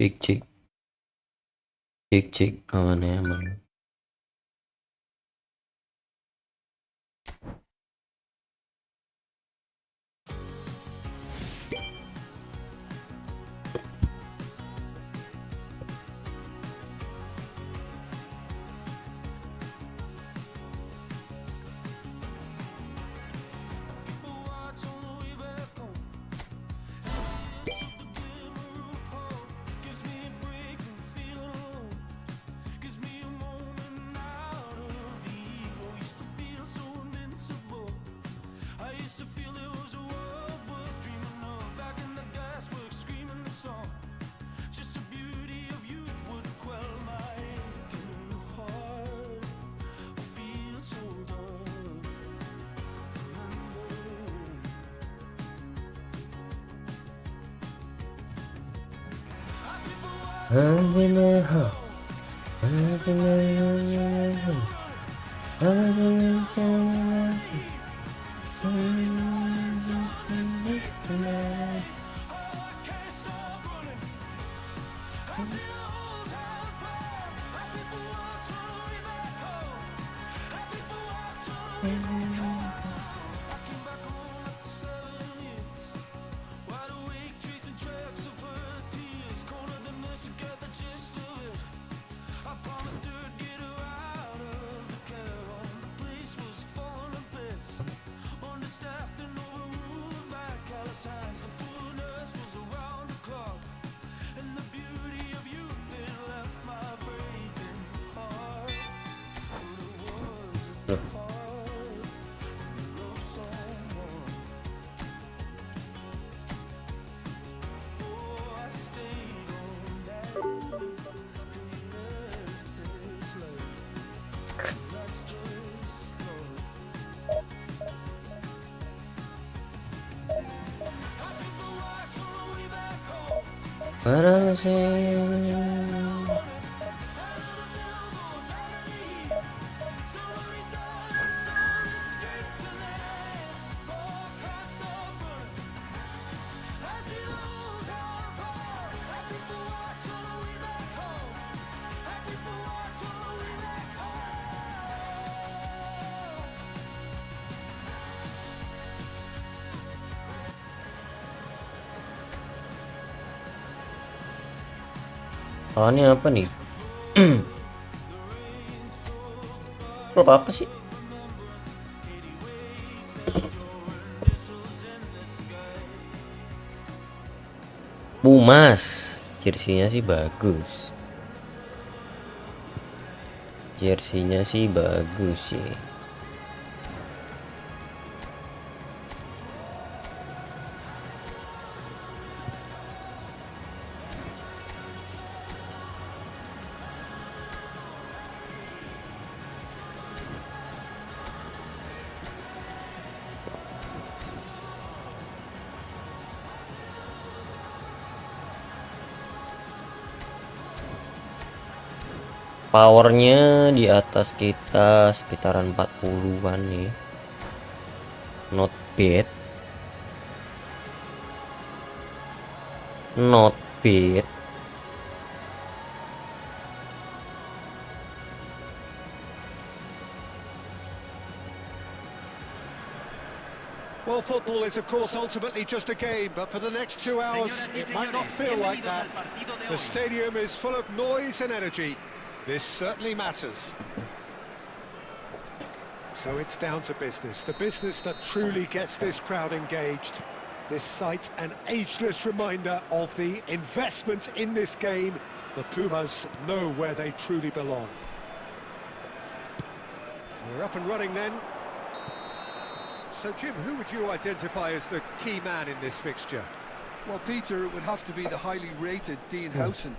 Cek cek cek cek, aman ya, aman. Bareng sih. Oh, ini apa nih? Klub apa sih? Pumas. Jersinya sih bagus. Jersinya sih bagus sih. Powernya di atas kita sekitaran 40-an nih. Not bad. Not bad. Well, football is of course ultimately just a game, but for the next 2 hours it might not feel like that. The stadium is full of noise and energy. This certainly matters. So it's down to business, the business that truly gets this crowd engaged. This sight an ageless reminder of the investment in this game. The Pumas know where they truly belong. We're up and running then. So Jim, who would you identify as the key man in this fixture? Well, Peter, it would have to be the highly rated Dean Howson.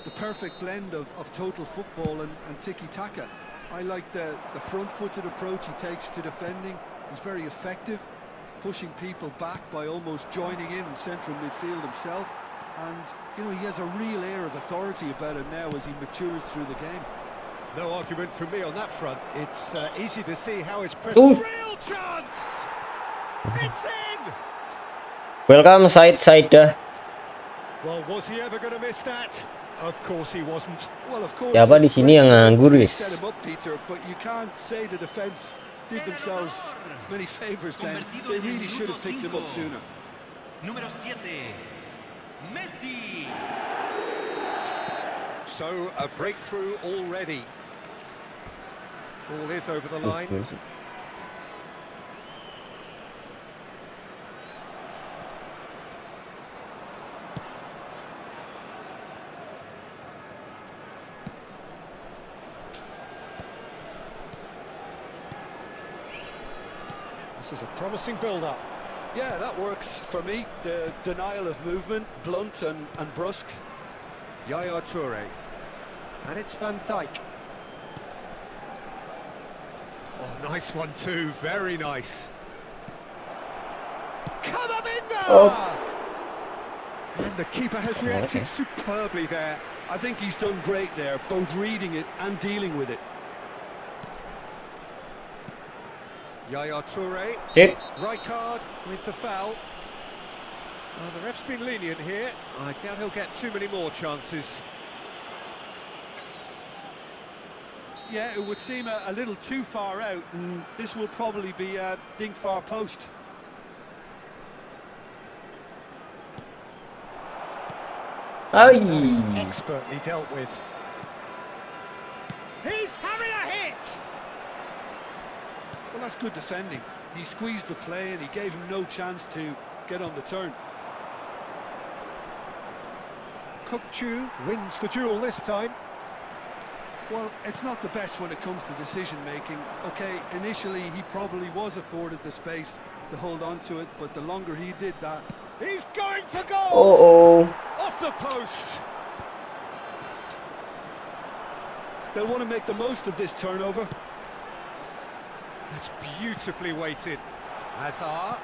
The perfect blend of total football and tiki-taka. I like the front-footed approach he takes to defending. He's very effective, pushing people back by almost joining in central midfield himself. And, you know, he has a real air of authority about him now as he matures through the game. No argument from me on that front. It's easy to see how his Ooh. real chance. It's in. Welcome side. Well, was he ever going to miss that? Of course he wasn't. Well, of course, Siapa di it's sini yang great nganggur, to guys? set him up, Peter, but you can't say the defence did themselves many favours then. They really should have picked him up sooner. Número 7, Messi. So, a breakthrough already. Ball is over the line. This is a promising build-up. Yeah, that works for me. The denial of movement, blunt and brusque. Yaya Toure. And it's Van Dijk. Oh, nice one too, very nice. Camavinga! Oh. And the keeper has reacted Okay. superbly there. I think he's done great there, both reading it and dealing with it. Yaya Toure. Sit. Right card with the foul. Well, the ref's been lenient here. I doubt he'll get too many more chances. Yeah, it would seem a little too far out, and this will probably be a dink far post. That is Ay. expertly dealt with. He's having a hit! Well, that's good defending. He squeezed the play and he gave him no chance to get on the turn. Chu wins the duel this time. Well, it's not the best when it comes to decision-making. Okay, initially he probably was afforded the space to hold on to it, but the longer he did that... He's going for goal! Oh. Off the post! They'll want to make the most of this turnover. That's beautifully weighted. Hazard.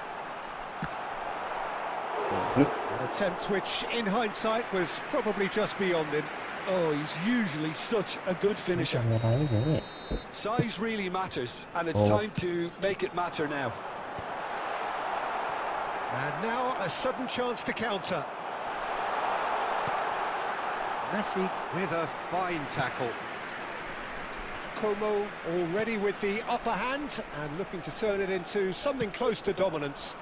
An attempt which, in hindsight, was probably just beyond him. Oh, he's usually such a good finisher. Size really matters, and it's time to make it matter now. And now a sudden chance to counter. Messi with a fine tackle. Como already with the upper hand and looking to turn it into something close to dominance.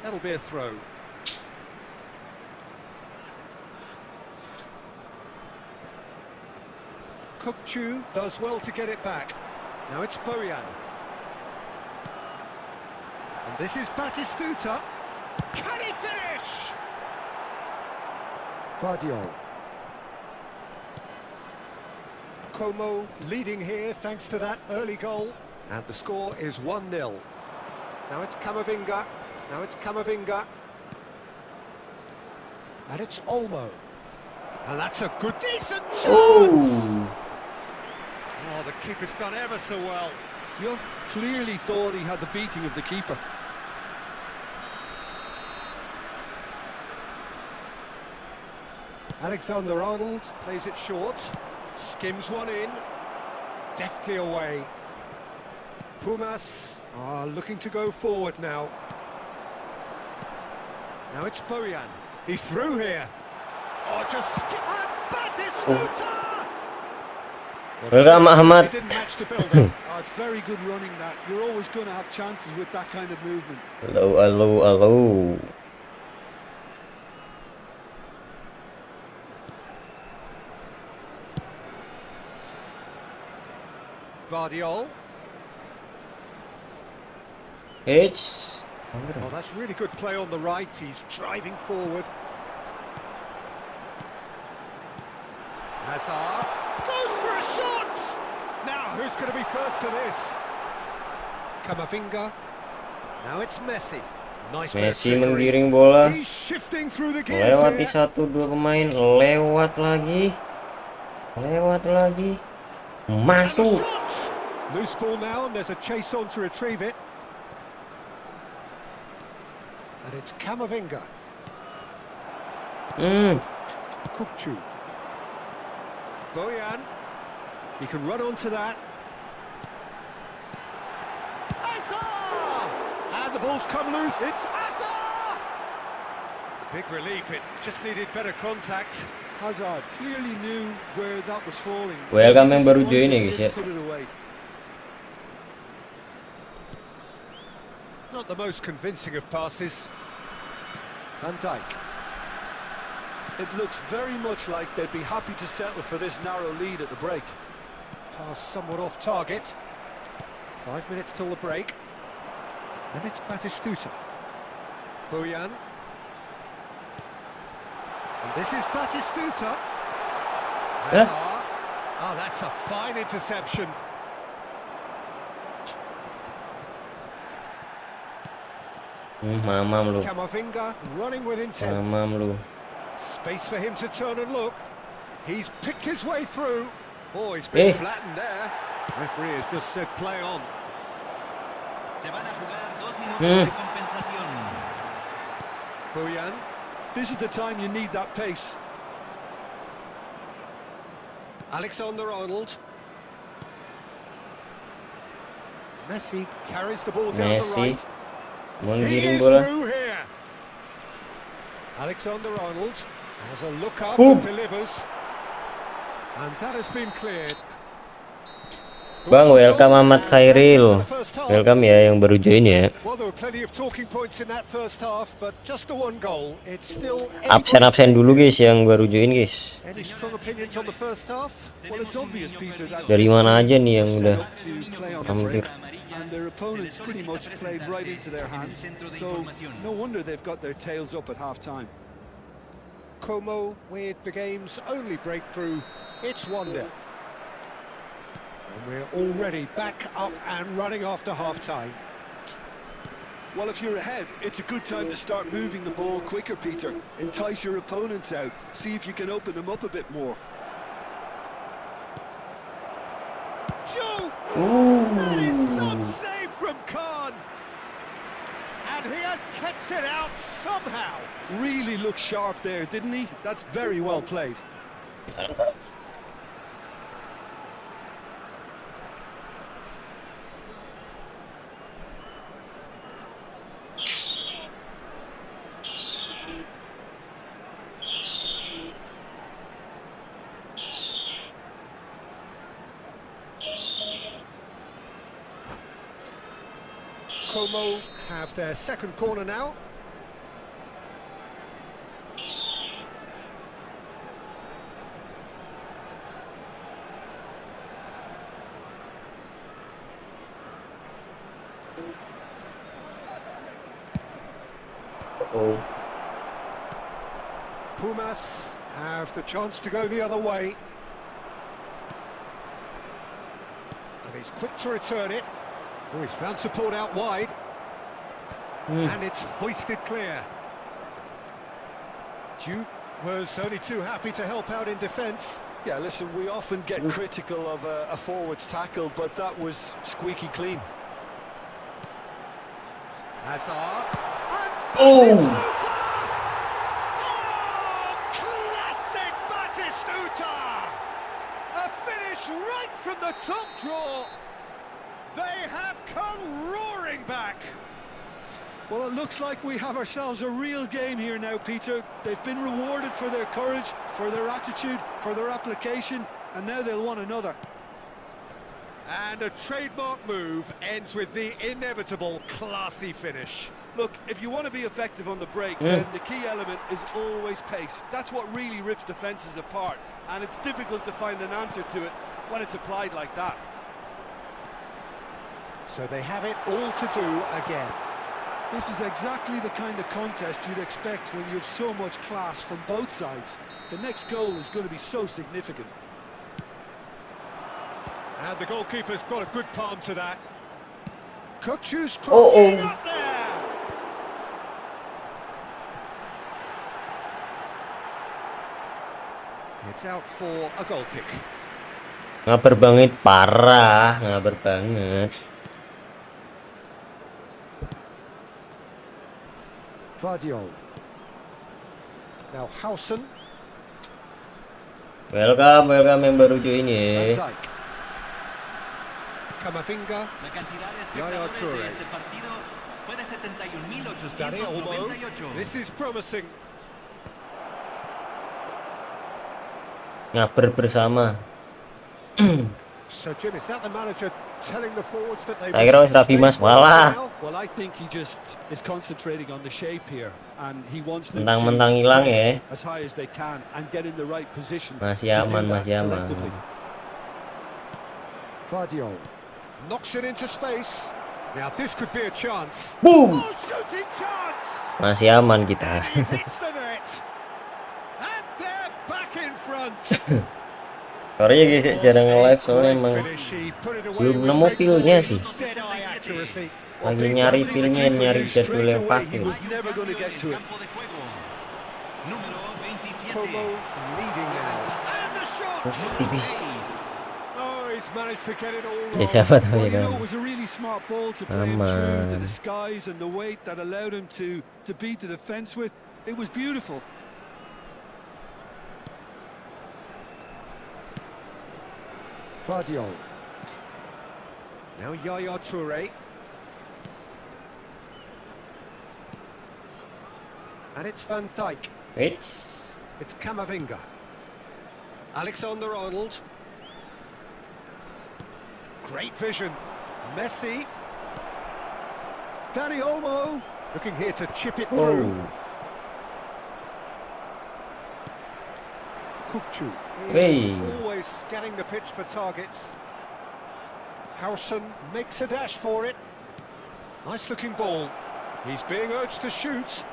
That'll be a throw. Chu does well to get it back. Now it's Bojan. And this is Batistuta. Can he finish? Vardiol. Como leading here thanks to that early goal. And the score is 1-0. Now it's Camavinga. Now it's Camavinga. And it's Olmo. And that's a good, decent chance! Oh. Oh, the keeper's done ever so well. Just clearly thought he had the beating of the keeper. Alexander-Arnold plays it short. Skims one in. Deftly away. Pumas are looking to go forward now. Now it's Bojan. He's through here. Oh, just skip. And Batistuta! Welcome Ahmad. They didn't match the build-up. Oh, it's very good running that. You're always going to have chances with that kind of movement. Hello. Vardiol. It's Oh, that's really good play on the right. He's driving forward. Hazard goes for a shot. Now, who's going to be first to this? Camavinga. Now it's Messi. Nice bit of Messi trickery. menggiring bola. He's shifting through the gears Lewati here. 1-2 pemain, lewat lagi. And Masuk. the shot. Loose ball now, and there's a chase on to retrieve it. And it's Camavinga. Kukcu. Boyan. He can run onto that. Asa! And the ball's come loose. It's Asa! Big relief. It just needed better contact. Hazard clearly knew where that was falling. Welcome yang baru join ya guys ya. Put it away. Not the most convincing of passes. Van Dijk. It looks very much like they'd be happy to settle for this narrow lead at the break. Pass somewhat off target. 5 minutes till the break. And it's Batistuta. Boyan. And this is Batistuta. Yeah. Oh, that's a fine interception. Mamam lu. Camavinga running with intent. Mamam lu. Space for him to turn and look. He's picked his way through. Oh, he's been flattened there. Referee has just said play on. Se van a jugar 2 minutos de compensación. Boyan. This is the time you need that pace. Alexander-Arnold. Messi carries the ball down the Messi right. He menggiring is bola. through here. Alexander-Arnold has a look up and delivers. And that has been cleared. Bang, welcome Ahmad Khairil. Welcome ya yang baru join ya. Well, there were plenty of talking points in that first half, but just the one goal. It's still Absen dulu guys yang baru join guys. Any strong opinions on the first half? Well, it's obvious, Peter, that Dari this mana team aja nih yang is udah set up to play on the hampir. break, and their opponents pretty much played right into their hands. So no wonder they've got their tails up at half-time. Como with the game's only breakthrough. It's 1-0. And we're already back up and running after half-time. Well, if you're ahead, it's a good time to start moving the ball quicker, Peter. Entice your opponents out. See if you can open them up a bit more. Joe! That is some save from Khan. And he has kept it out somehow. Really looked sharp there, didn't he? That's very well played. Como have their second corner now. Oh. Pumas have the chance to go the other way. And he's quick to return it. Oh, he's found support out wide. And it's hoisted clear. Duke was only too happy to help out in defence. Yeah, listen, we often get critical of a forward's tackle, but that was squeaky clean. Hazard. Oh! Classic Batistuta! A finish right from the top draw. They have come roaring back. Well, it looks like we have ourselves a real game here now, Peter. They've been rewarded for their courage, for their attitude, for their application, and now they'll want another. And a trademark move ends with the inevitable classy finish. Look, if you want to be effective on the break, then the key element is always pace. That's what really rips defences apart, and it's difficult to find an answer to it when it's applied like that. So they have it all to do again. This is exactly the kind of contest you'd expect when you have so much class from both sides. The next goal is going to be so significant. And the goalkeeper's got a good palm to that. Kukcu's Oh, crossing oh. up there. It's out for a goal kick. Ngaber banget, parah, ngaber banget. Vardiol. Now Howson. Welcome yang baru join Van ya. Dijk. Camavinga. La cantidad de Yaya espectadores Toure. de este partido fue de Danny Olmo. 71.898. This is promising. Ngaber bersama. So Jim, is that the manager telling the forwards that they Saya kira wis rapi Mas, walah. Well, I think he just is concentrating on the shape here, and he wants them Mentang-mentang to hilang press ya. as high as they can and get in the right position. Masih to do aman, that masih aman. collectively. Vardiol knocks it into space. Now this could be a chance. Boom. Oh, shooting chance! Masih aman kita. He hits the net. And they're back in front. Sorry ya guys, ya, jarang nge-live soalnya emang Finish, he put it away belum with nemu great feel-nya sih. dead-eye accuracy. Lagi nyari feel-nya, nyari jadwal yang pas He gitu. was never going to get to it. Campo de juego. Número 27. Como leading now. And the shot! Tipis. Oh, he's managed to get it all Ya wrong. siapa tahu Well, ya you know, kan. it was a really smart ball to play him through the Aman. disguise and the weight that allowed him to beat the defence with. It was beautiful. Vardiol. Now Yaya Toure. And it's Van Dijk. It's It's Camavinga. Alexander-Arnold. Great vision. Messi. Danny Olmo. Looking here to chip it through. Kukçu. Hey. Always scanning the pitch for targets. Howson makes a dash for it. Nice looking ball. He's being urged to shoot.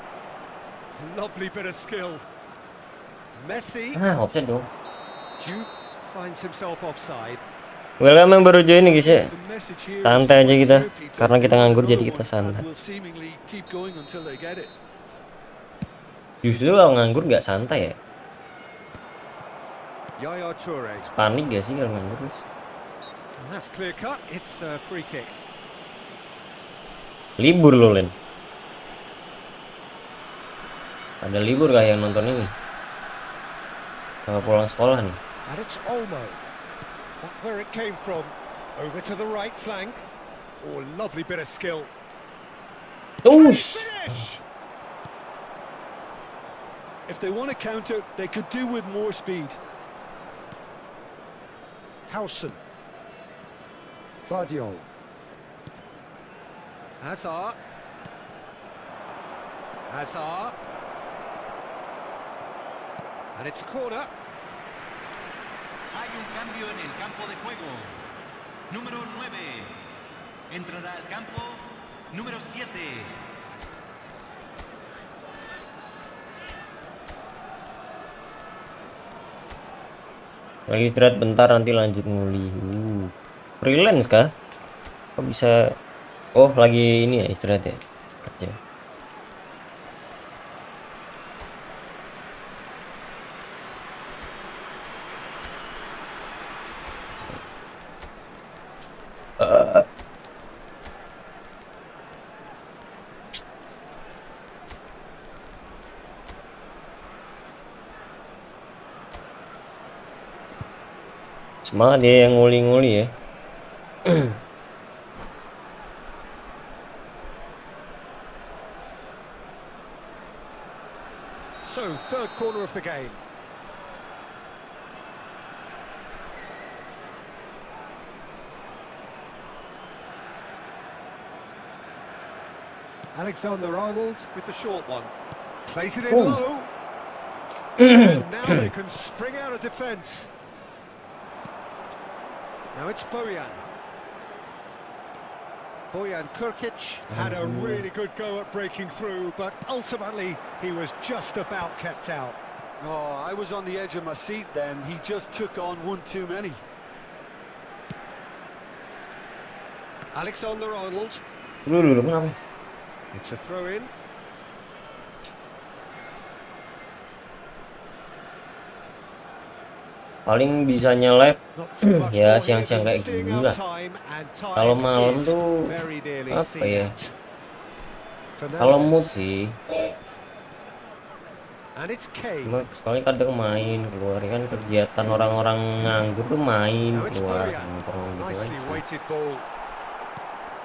Lovely bit of skill. Messi. offset dong. Duke finds himself offside. Welcome yang baru join nih guys ya. The message here Santai is aja kita, clear, Peter. karena kita nganggur Another jadi kita one, santai. and will seemingly keep going until they get it. Justru kalau nganggur nggak santai ya. Yaya Toure. Panik gak sih kalau nganggur guys? And that's clear cut. It's a free kick. Libur loh Len. Ada libur gak yang nonton ini? Sama pulang sekolah nih. And it's Olmo. Not where it came from. Over to the right flank. Oh, lovely bit of skill. Ush. Finish! If they want to counter, they could do with more speed. Howson. Vardiol. Hazard. Hazard. And it's a corner. Hay un cambio en el campo de juego. Número 9. Entrará al campo. Número 7. Lagi istirahat bentar nanti lanjut nguli. Freelance kah? Kok bisa? Oh lagi ini ya istirahat ya kerja. Semangat ya yang nguli-nguli ya. So, third corner of the game. Alexander-Arnold with the short one. Plays it in low. And now they can spring out of defence. Now it's Bojan. Bojan Kurkic had a really good go at breaking through, but ultimately he was just about kept out. Oh, I was on the edge of my seat then. He just took on one too many. Alexander-Arnold. Dulu kenapa? It's a throw-in. Paling bisanya live Not too much ya more siang-siang here than kayak seeing gini out lah. time, and time Kalau malam is tuh very nearly apa seen ya? out. Fernandes. Kalau mood sih And it's Kane. Cuma soalnya kadang main keluar kan, kegiatan orang-orang nganggur tuh main Now it's keluar Bareng. nongkrong gitu Nicely aja. weighted ball.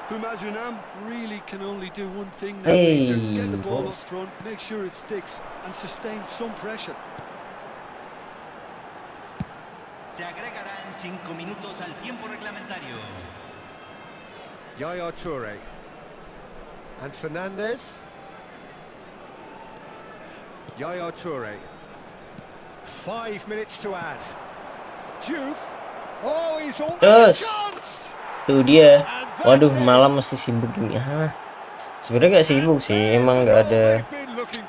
Pumas Unam really can only do one thing now, Hey, Peter. Get the ball up boss. front, make sure it sticks, and sustain some pressure. Se agregarán 5 minutos al tiempo reglamentario. Yaya Toure. And Fernandez. Yaya Toure. 5 minutes to add. Diouf. Oh, he's almost a Yes. chance. Tuh dia. Waduh, malam masih sibuk ini. Sebenarnya nggak sibuk sih, emang nggak ada,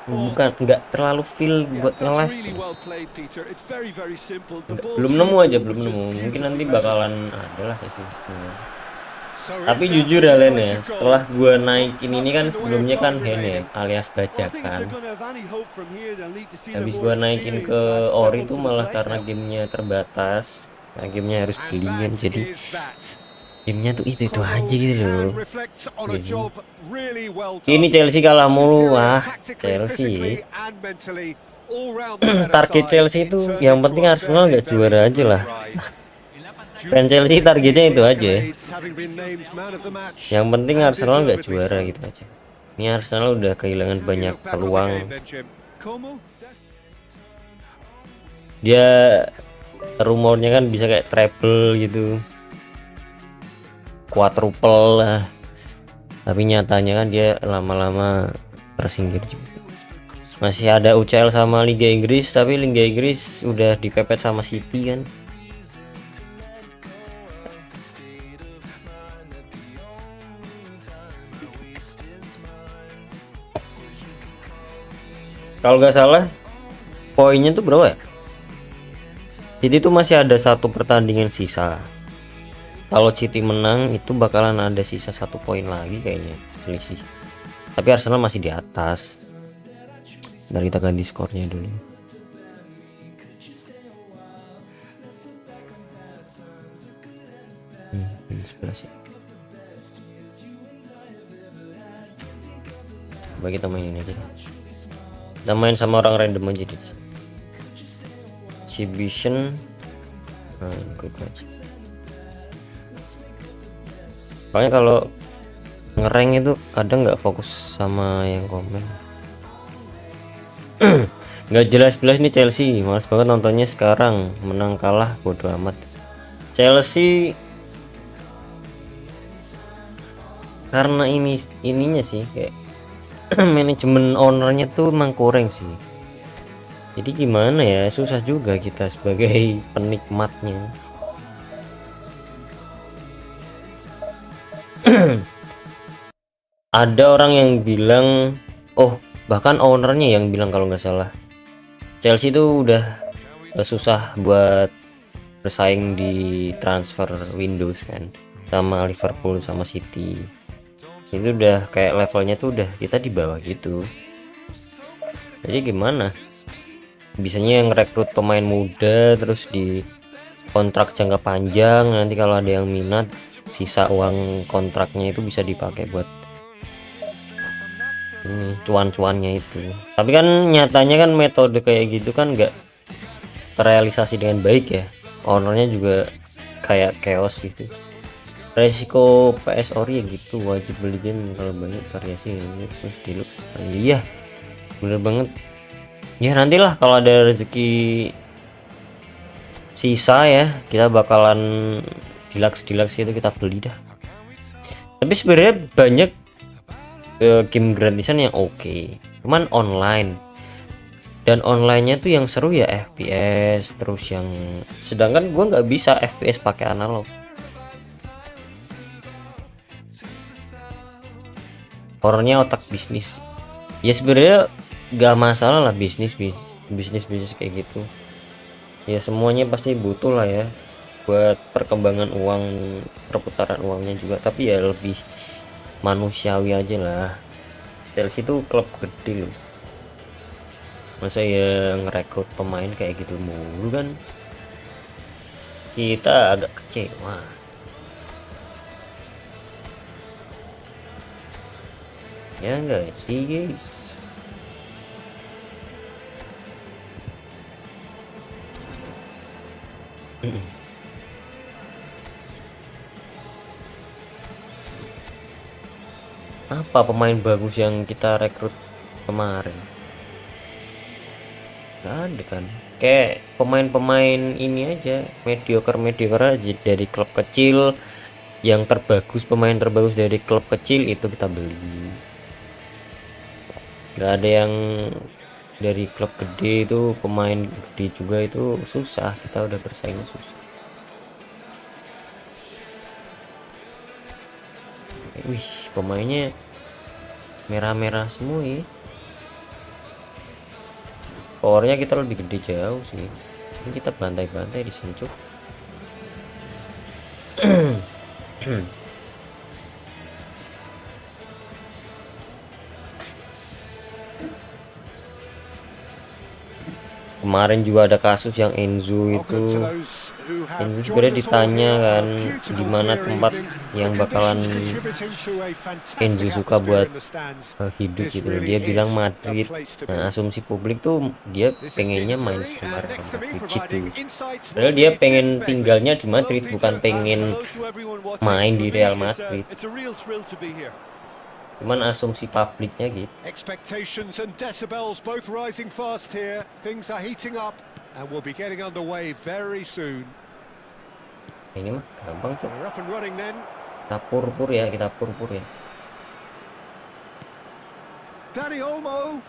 nggak terlalu feel Yeah, buat that's nge-live really tuh. well played, Peter. It's very, very simple. The ball Belum through nemu to aja, him belum was just nemu. Mungkin nanti beautifully measured. bakalan ada lah sesi sebenarnya. So Tapi is that jujur the ya Len ya, decisive goal? setelah gua Not naikin ini much kan in the way of sebelumnya kan time hand ya, remaining. alias Well, I think if bajakan. they're going to have any hope from here, they'll need to see the Habis more gua naikin ke experienced lads step ori up tuh to the malah plate karena now. gamenya terbatas. Nah, gamenya harus And beli kan, that jadi is that. gamenya tuh itu Although aja gitu he loh. can reflect on a Gitu. job really well Ini done. Chelsea kalah mulu, Superior wah tactically, Chelsea. physically and mentally, all round the better Target side. Chelsea It itu turned yang into penting a Arsenal very, nggak juara very aja lah. smooth ride. Fan Chelsea targetnya itu aja. Accolades, having been named man of the match, Yang penting and Arsenal nggak deservedly juara so. gitu aja. Ini Arsenal udah kehilangan How do you banyak look back on the peluang. game then, Jim? Como? Dia rumornya kan bisa kayak treble gitu, quadruple lah. Tapi nyatanya kan dia lama-lama tersingkir juga. Masih ada UCL sama Liga Inggris, tapi Liga Inggris udah dipepet sama City kan. Kalau nggak salah poinnya tuh berapa ya? Jadi tuh masih ada satu pertandingan sisa. Kalau City menang itu bakalan ada sisa 1 poin lagi kayaknya selisih. Tapi Arsenal masih di atas. Dari kita ganti skornya dulu. Ini 11 ya. Coba kita mainin aja deh. Kita main sama orang random aja di sini. Exhibition. Nah, ini quick aja. Soalnya kalau ngerank itu kadang nggak fokus sama yang komen. Nggak jelas nih Chelsea, males banget nontonnya sekarang. Menang kalah bodo amat. Chelsea karena ininya sih kayak manajemen ownernya tuh emang kurang sih. Jadi gimana ya, susah juga kita sebagai penikmatnya. Ada orang yang bilang, oh bahkan ownernya yang bilang kalau nggak salah, Chelsea itu udah susah buat bersaing di transfer windows kan, sama Liverpool sama City. Itu udah kayak levelnya tuh udah kita di bawah gitu. Jadi gimana? Bisanya yang rekrut pemain muda terus di kontrak jangka panjang, nanti kalau ada yang minat sisa uang kontraknya itu bisa dipakai buat ini cuan-cuannya itu. Tapi kan nyatanya kan metode kayak gitu kan nggak terrealisasi dengan baik ya. Ownernya juga kayak chaos gitu. Resiko PS ori ya gitu, wajib beli game kalau banyak variasi ini terus diluk. Iya bener banget ya, nantilah kalau ada rezeki sisa ya kita bakalan deluxe itu kita beli dah. Tapi sebenarnya banyak game gratisan yang oke, cuman online, dan onlinenya tuh yang seru ya FPS terus yang, sedangkan gua nggak bisa FPS pakai analog. Horornya otak bisnis ya, sebenarnya nggak masalah lah bisnis kayak gitu ya, semuanya pasti butuh lah ya buat perkembangan uang, perputaran uangnya juga, tapi ya lebih manusiawi aja lah. Chelsea itu klub gede loh, masa ya ngerekrut pemain kayak gitu mulu kan, kita agak kecewa. Ya enggak sih guys. Apa pemain bagus yang kita rekrut kemarin? Nggak ada kan? Kayak pemain-pemain ini aja, mediocre aja dari klub kecil. Yang terbagus, pemain terbagus dari klub kecil itu kita beli. Nggak ada yang dari klub gede, itu pemain gede juga itu susah, kita udah bersaingnya susah. Wih, pemainnya merah-merah semua ya. Powernya kita lebih gede jauh sih. Ini kita bantai-bantai di sini, cuk. Kemarin juga ada kasus yang Enzo itu. Enzo sebenarnya ditanya kan gimana tempat yang bakalan Enzo suka buat hidup gitu loh. Dia bilang Madrid. Nah, asumsi publik tuh dia pengennya main sama Real Madrid gitu. Padahal dia pengen tinggalnya di Madrid, bukan pengen main di Real Madrid. Cuman asumsi publiknya gitu. Expectations and decibels both rising fast here. Things are heating up and we'll be getting underway very soon. Ini mah gampang cok. We're up and running then. Kita pur-pur ya. Danny Olmo.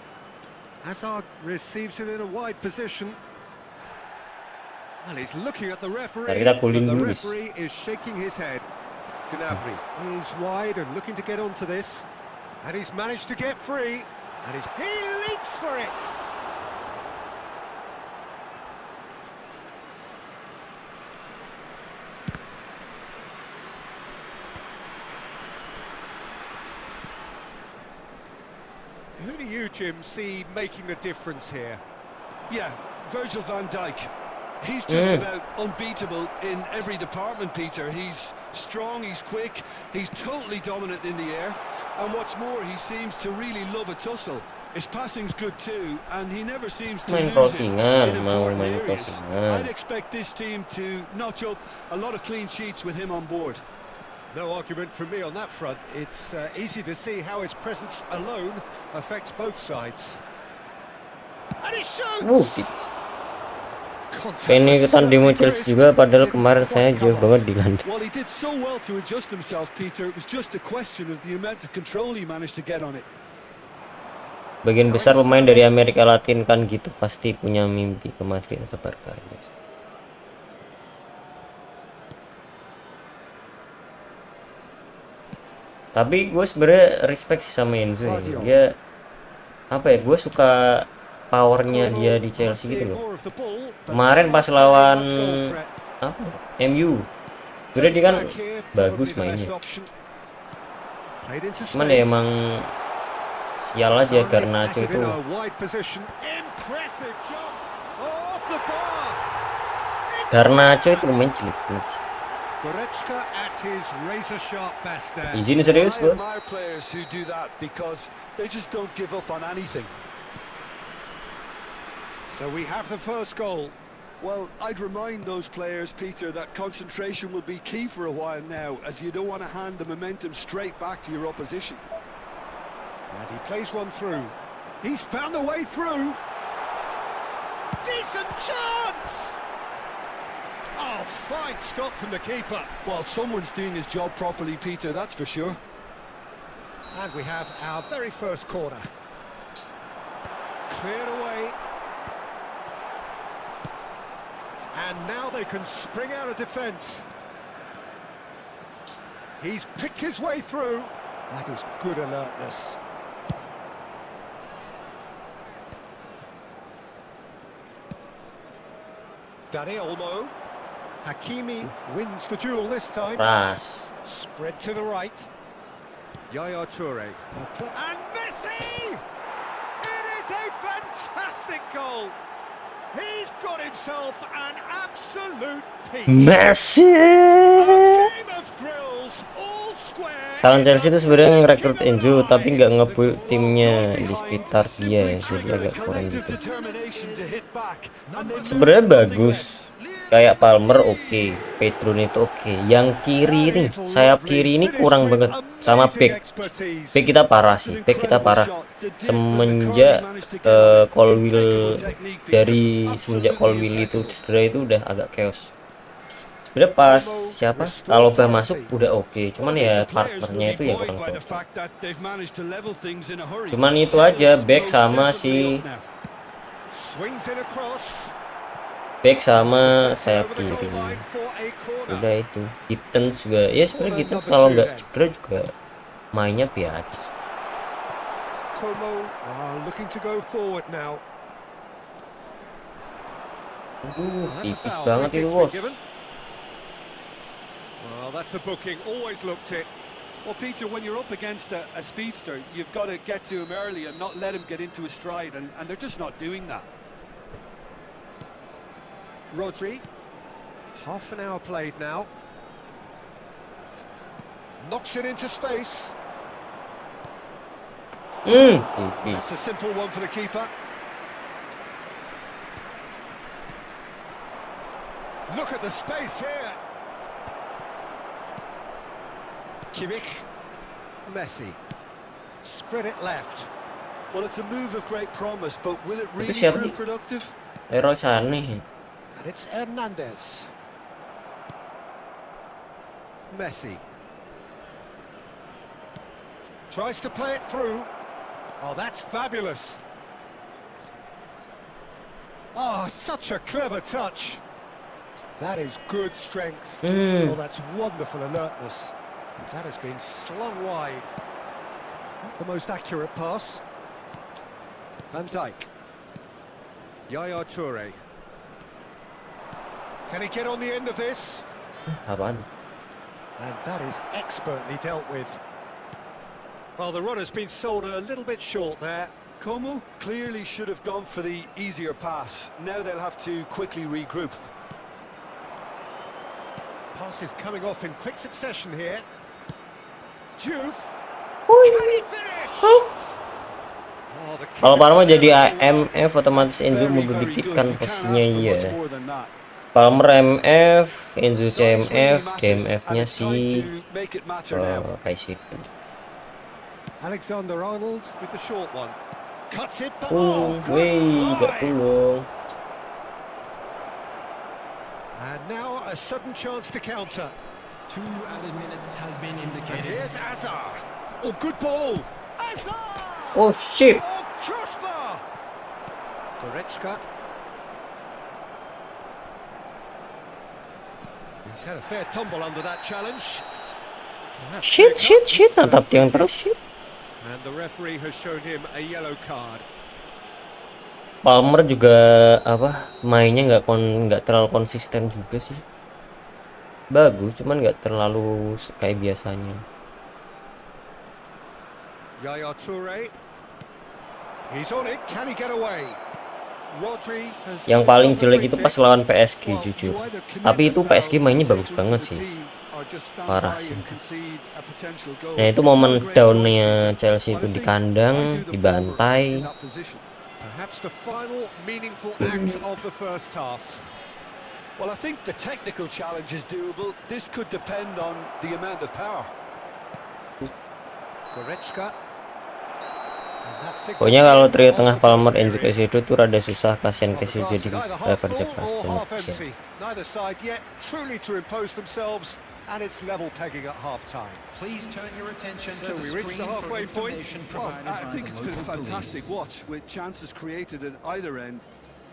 Hazard receives it in a wide position. Well, he's looking at the referee. Kita kulin The dulu, Bis. referee is shaking his head. Ngaber is wide and looking to get onto this. And he's managed to get free. And he leaps for it. Who do you, Jim, see making the difference here? Yeah, Virgil van Dijk. He's just about unbeatable in every department, Peter. He's strong, he's quick, he's totally dominant in the air. And what's more, he seems to really love a tussle. His passing's good too, and he never seems to lose it in important areas. I'd expect this team to notch up a lot of clean sheets with him on board. No argument from me on that front. It's easy to see how his presence alone affects both sides. And he shoots! Pengen ikutan demo Chelsea juga, padahal kemarin saya jauh banget di London. Well, he did so well to adjust himself, Peter. It was just a question of the amount of control he managed to get on it. Bagian besar pemain dari Amerika Latin kan gitu, pasti punya mimpi ke Madrid atau Barca. Tapi gue sebenarnya respect sih sama Enzo ya. Dia apa ya? Gue suka powernya dia di Chelsea gitu loh. Kemarin pas lawan apa? MU, udah dia kan bagus mainnya. Cuman ya emang sial aja karena itu. Karena itu main cilik. Izin serius gue. So we have the first goal. Well, I'd remind those players, Peter, that concentration will be key for a while now, as you don't want to hand the momentum straight back to your opposition. And he plays one through. He's found a way through. Decent chance! Oh, fine stop from the keeper. Well, someone's doing his job properly, Peter, that's for sure. And we have our very first corner. Cleared away. And now they can spring out of defence. He's picked his way through. That is good alertness. Danny Olmo. Hakimi wins the duel this time. Ras. Spread to the right. Yaya Toure. And Messi! It is a fantastic goal. He's got himself an absolute piece. Messi. Game of thrills, all square. Salah Chelsea itu sebenarnya ngerekrut Enzo tapi nggak nge-build timnya di sekitar dia, jadi agak kurang gitu. Sebenarnya bagus kayak Palmer oke, Pedro itu oke. Yang kiri nih, sayap kiri ini kurang banget sama back. Back kita parah sih, back kita parah. Semenjak Colwill semenjak Colwill itu cedera itu udah agak chaos. Sebenarnya pas siapa? Kalau bah masuk udah oke, cuman ya partnernya itu yang kurang cocok. Cuman itu aja back sama si back sama sayap kiri. Udah itu. Gittens juga. Ya sebenarnya Gittens kalau nggak cedera juga mainnya biasa. Tipis banget itu bos. Well, that's a booking. Always looked it. Well, Peter, when you're up against a speedster, you've got to get to him early and not let him get into his stride, and they're just not doing that. Rodri. Half an hour played now. Knocks it into space. Tipis. That's a simple one for the keeper. Look at the space here. Kimmich, Messi, spread it left. Well, it's a move of great promise, but will it really prove productive? Leroy Sané. And it's Hernandez. Messi. Tries to play it through. Oh, that's fabulous. Oh, such a clever touch. That is good strength. Oh, that's wonderful alertness. That has been slung wide. Not the most accurate pass. Van Dijk. Yaya Toure. Can he get on the end of this? Apaan? And that is expertly dealt with. Well, the runner's been sold a little bit short there. Como clearly should have gone for the easier pass. Now they'll have to quickly regroup. Pass is coming off in quick succession here. Juve. Can he finish? Kalau Palmer jadi AMF otomatis Enzo mundur dikit kan posisinya iya. Palmer MF, Enzo CMF, DMF-nya si Kaisedo. Alexander Arnold with the short one. Cuts it back. Gak pulung. And now a sudden chance to counter. 2 added minutes has been And indicated. here's Azar. Oh, good ball. Azar! Oh shit. Oh, crossbar. Goretzka. He's had a fair tumble under that challenge. Shit. Natap tiang terus shit. And the referee has shown him a yellow card. Palmer juga mainnya nggak terlalu konsisten juga sih. Bagus, cuman nggak terlalu kayak biasanya. Yaya Toure. He's on it. Can he get away? Rodri has Yang paling jelek itu pas lawan PSG jujur. Tapi itu PSG mainnya bagus banget sih. Parah sih. Nah itu momen downnya Chelsea itu di kandang, dibantai. Perhaps the final meaningful act of the first half. Well, I think the technical challenge is doable. This could depend on the amount of power. Goretzka. Pokoknya kalau trio tengah Palmer, Enzo, Kaisedo tuh rada susah, kasihan Kaisedo jadi kerja keras banget. Neither side yet truly to impose themselves, and it's level pegging at half time. Please turn your attention So to we the reached the screen for halfway point. information Well, provided I by think the it's been a local police. fantastic watch with chances created at either end.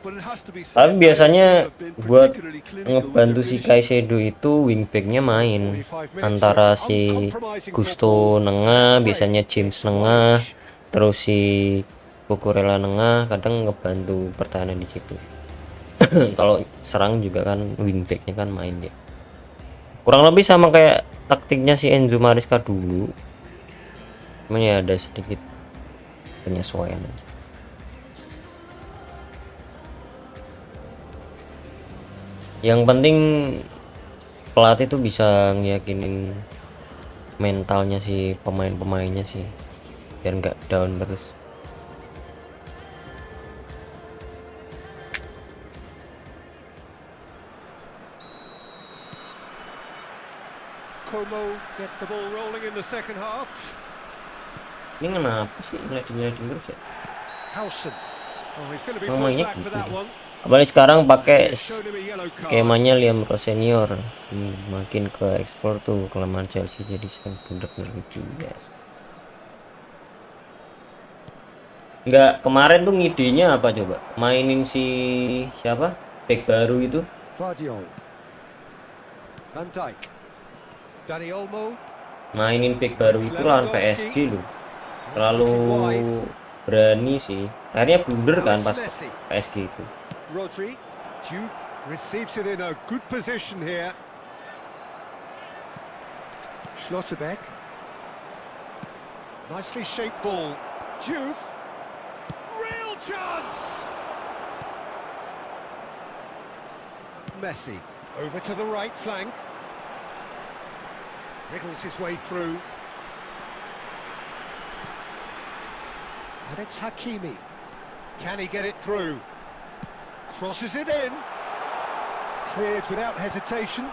But it has to be Tapi said, biasanya have been buat particularly clinical with ngebantu their si finishing. Kaisedo itu wingbacknya main antara si Gusto nengah, biasanya James nengah, terus si Cucurella nengah, kadang ngebantu pertahanan di situ. Kalau serang juga kan wingbacknya kan main ya. Kurang lebih sama kayak taktiknya si Enzo Maresca dulu. Cuman ya ada sedikit penyesuaian aja. Yang penting pelatih tuh bisa ngeyakinin mentalnya si pemain-pemainnya sih, biar nggak down terus. Como get the ball rolling in the second half. Ini kenapa sih ngeliatin terus ya? Howson. Oh, he's going to be Memang pulled mainnya back for gitu that ya. one. Apalagi sekarang pakai Shown him a yellow card. skemanya Liam Rowe senior. Makin ke ekspor tuh kelemahan Chelsea, jadi bener-bener lucu guys. Nggak, kemarin tuh ngidenya apa coba? Mainin si siapa? Back baru itu. Vardiol. Van Dijk. Dani Olmo. Mainin back baru itu lawan PSG loh. Terlalu berani sih. Akhirnya blunder kan pas PSG itu. Rodri. Juve receives it in a good position here. Schlotterbeck. Nicely shaped ball. Juve. Real chance. Messi over to the right flank. Wriggles his way through. And it's Hakimi. Can he get it through? Crosses it in. Cleared without hesitation.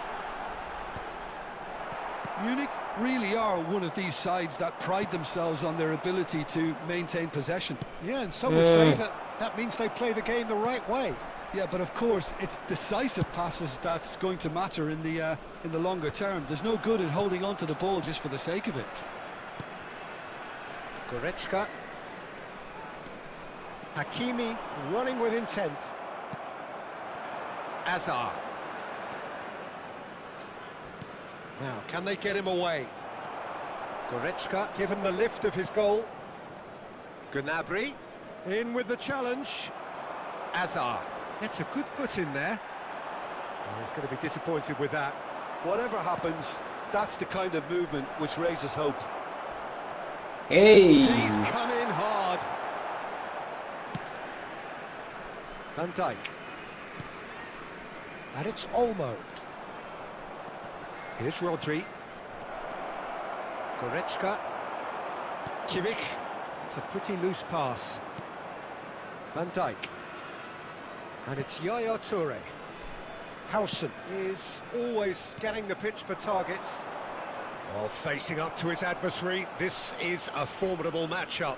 Munich really are one of these sides that pride themselves on their ability to maintain possession. Yeah, and some would say that means they play the game the right way. Yeah, but of course, it's decisive passes that's going to matter in the longer term. There's no good in holding on to the ball just for the sake of it. Goretzka. Hakimi running with intent. Azar. Now, can they get him away? Goretzka given the lift of his goal. Gnabry in with the challenge. Azar gets a good foot in there. Oh, he's going to be disappointed with that. Whatever happens, that's the kind of movement which raises hope. Hey. He's come in hard. Van Dijk. And it's Olmo. Here's Rodri. Goretzka. Kimmich. It's a pretty loose pass. Van Dijk. And it's Yaya Toure. Howson is always scanning the pitch for targets. Oh, facing up to his adversary, this is a formidable matchup.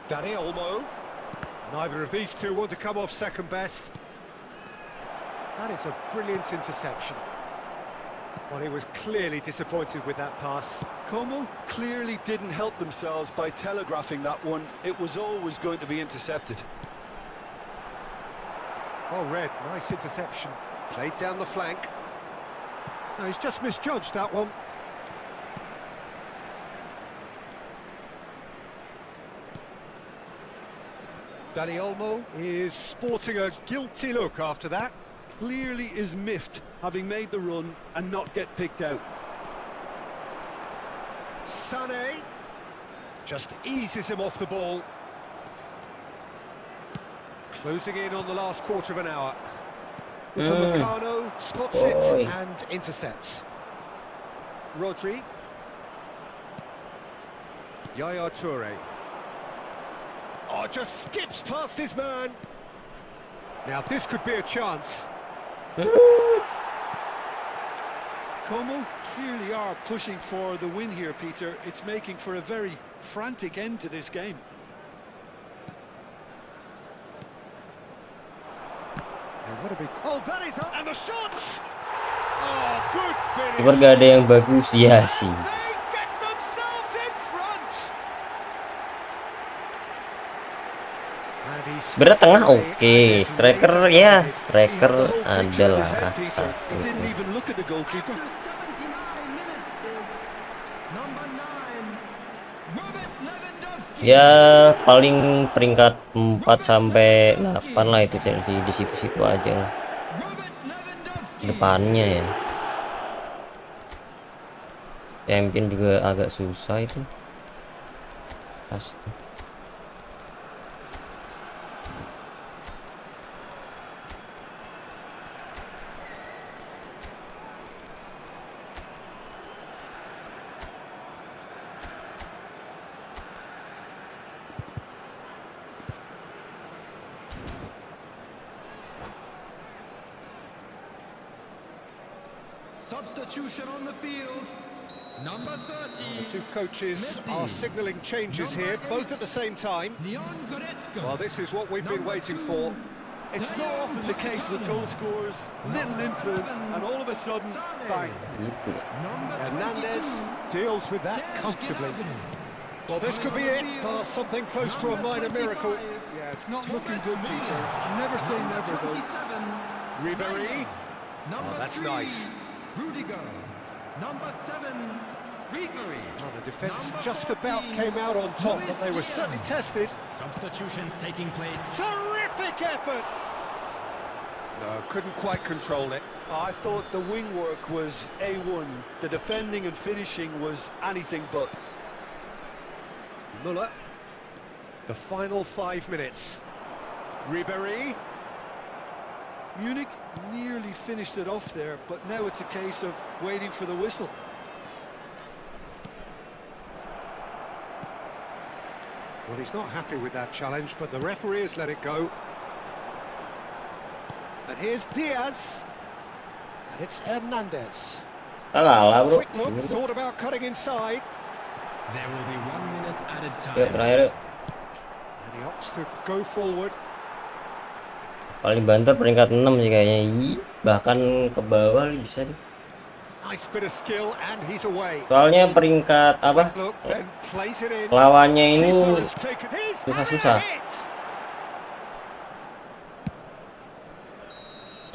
Dani Olmo. Neither of these two want to come off second best. That is a brilliant interception. Well, he was clearly disappointed with that pass. Como clearly didn't help themselves by telegraphing that one. It was always going to be intercepted. Oh, Red, nice interception. Played down the flank. No, he's just misjudged that one. Dani Olmo is sporting a guilty look after that. Clearly is miffed, having made the run and not get picked out. Sané just eases him off the ball. Closing in on the last quarter of an hour. Upamecano spots it and intercepts. Rodri. Yaya Toure. Oh, just skips past his man. Now this could be a chance. Como clearly are pushing for the win here, Peter. It's making for a very frantic end to this game. Oh, that is up, and the shot! Oh, good finish. Cuma gak ada yang bagus ya sih. They get themselves in front. And he's Berat tengah oke, striker ya, striker adalah He satu. didn't even look at the goalkeeper. Ya paling peringkat 4 sampai 8 lah itu Chelsea, di situ-situ aja lah. Depannya ya. Champion juga agak susah itu. Pasti. Substitution on the field. Number 30. The two coaches are signalling changes here, both at the same time. Well, this is what we've been waiting for. It's so often the case with goal scorers, little influence, and all of a sudden, bang. Gitu ya. Hernandez deals with that comfortably. Well, this could be it. Something close to a minor miracle. Yeah, it's not looking good, Peter. Never say never, though. Ribéry. Oh, that's nice. Rudiger. Number 7. Ribéry. Well, the defence just about came out on top, but they were certainly tested. Substitutions taking place. Terrific effort! No, couldn't quite control it. I thought the wing work was A1. The defending and finishing was anything but. Müller. The final 5 minutes. Ribéry. Munich nearly finished it off there, but now it's a case of waiting for the whistle. Well, he's not happy with that challenge, but the referee has let it go. And here's Diaz. And it's Hernandez. Kalah bro. Quick look, thought about cutting inside. There will be 1 minute added Yuk, time. terakhir yuk. And he opts to go forward. Paling banter peringkat 6 sih kayaknya. Bahkan ke bawah bisa tuh. Nice bit of skill, and he's away. Soalnya peringkat apa? Look, then plays it in. Lawannya ini Keeper has taken his susah-susah. hit.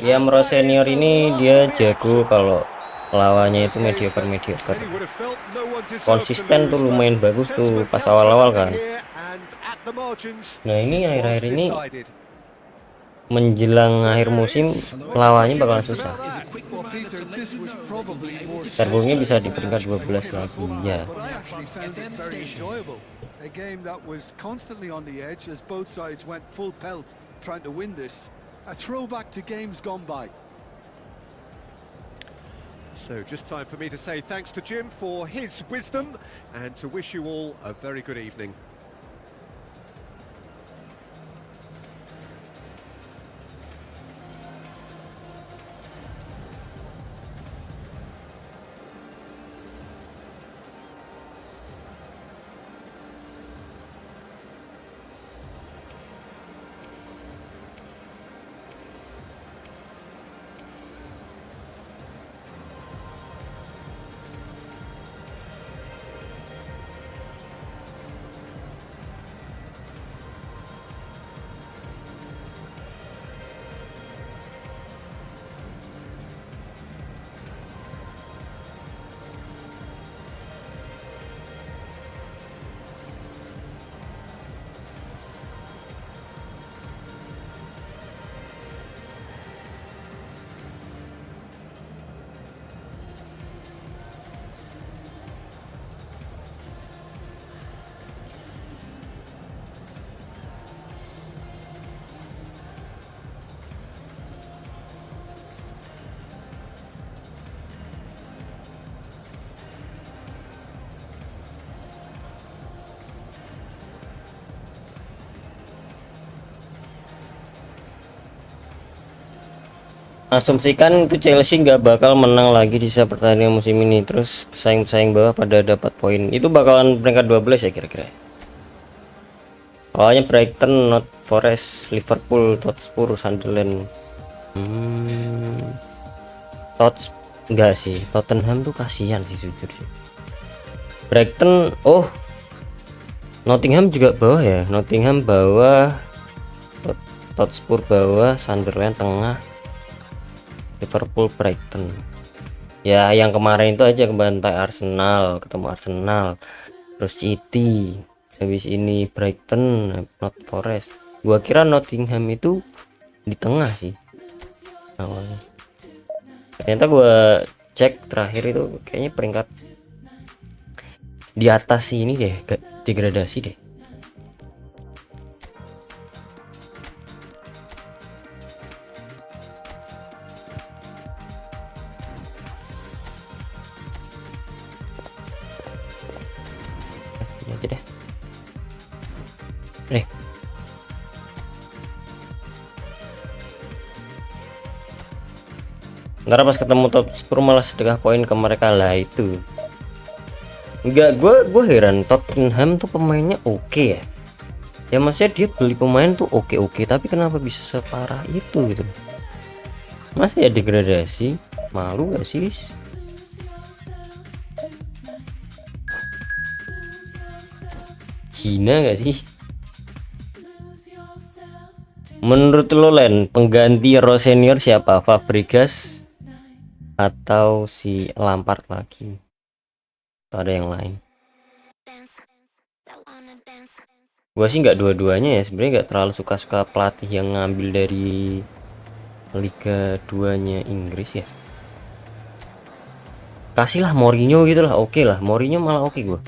Ya Mro senior ini dia jago kalau lawannya itu mediocre. And he would have felt no one deserved to Konsisten tuh lose, lumayan but bagus tuh sentiment pas counts awal-awal for kan. here, and at the margins, Nah ini was akhir-akhir ini decided. menjelang akhir musim lawannya bakalan susah. Well, Peter, this was probably more Terburgnya bisa di peringkat 12 lagi ya. but I actually found it very enjoyable. A game that was constantly on the edge as both sides went full pelt trying to win this. A throwback to games gone by. So just time for me to say thanks to Jim for his wisdom and to wish you all a very good evening. Asumsikan itu Chelsea nggak bakal menang lagi di sisa pertandingan musim ini, terus pesaing-pesaing bawah pada dapat poin. Itu bakalan peringkat 12 ya kira-kira. Awalnya Brighton, Not Forest, Liverpool, Hotspur, Sunderland. Enggak sih, Tottenham tuh kasihan sih jujur sih. Brighton, oh Nottingham juga bawah ya. Nottingham bawah, Hotspur bawah, Sunderland tengah, Liverpool, Brighton. Ya yang kemarin itu aja kebantai Arsenal, ketemu Arsenal, terus City, habis ini Brighton, Not Forest. Gua kira Nottingham itu di tengah sih awalnya. Ternyata gua cek terakhir itu kayaknya peringkat di atas sini deh, degradasi deh. Ini aja deh. Ntar pas ketemu top skor malah sedekah poin ke mereka lah itu. Enggak, gue heran Tottenham tuh pemainnya oke ya. Ya maksudnya dia beli pemain tuh oke, tapi kenapa bisa separah itu gitu? Masa ya degradasi? Malu gak sih? Cina gak sih? Menurut lo Len, pengganti Rose senior siapa? Fabregas atau si Lampard lagi? Atau ada yang lain? Gua sih nggak dua-duanya ya, sebenarnya nggak terlalu suka pelatih yang ngambil dari Liga 2-nya Inggris ya. Kasihlah Mourinho gitu lah, oke lah. Mourinho malah oke gua.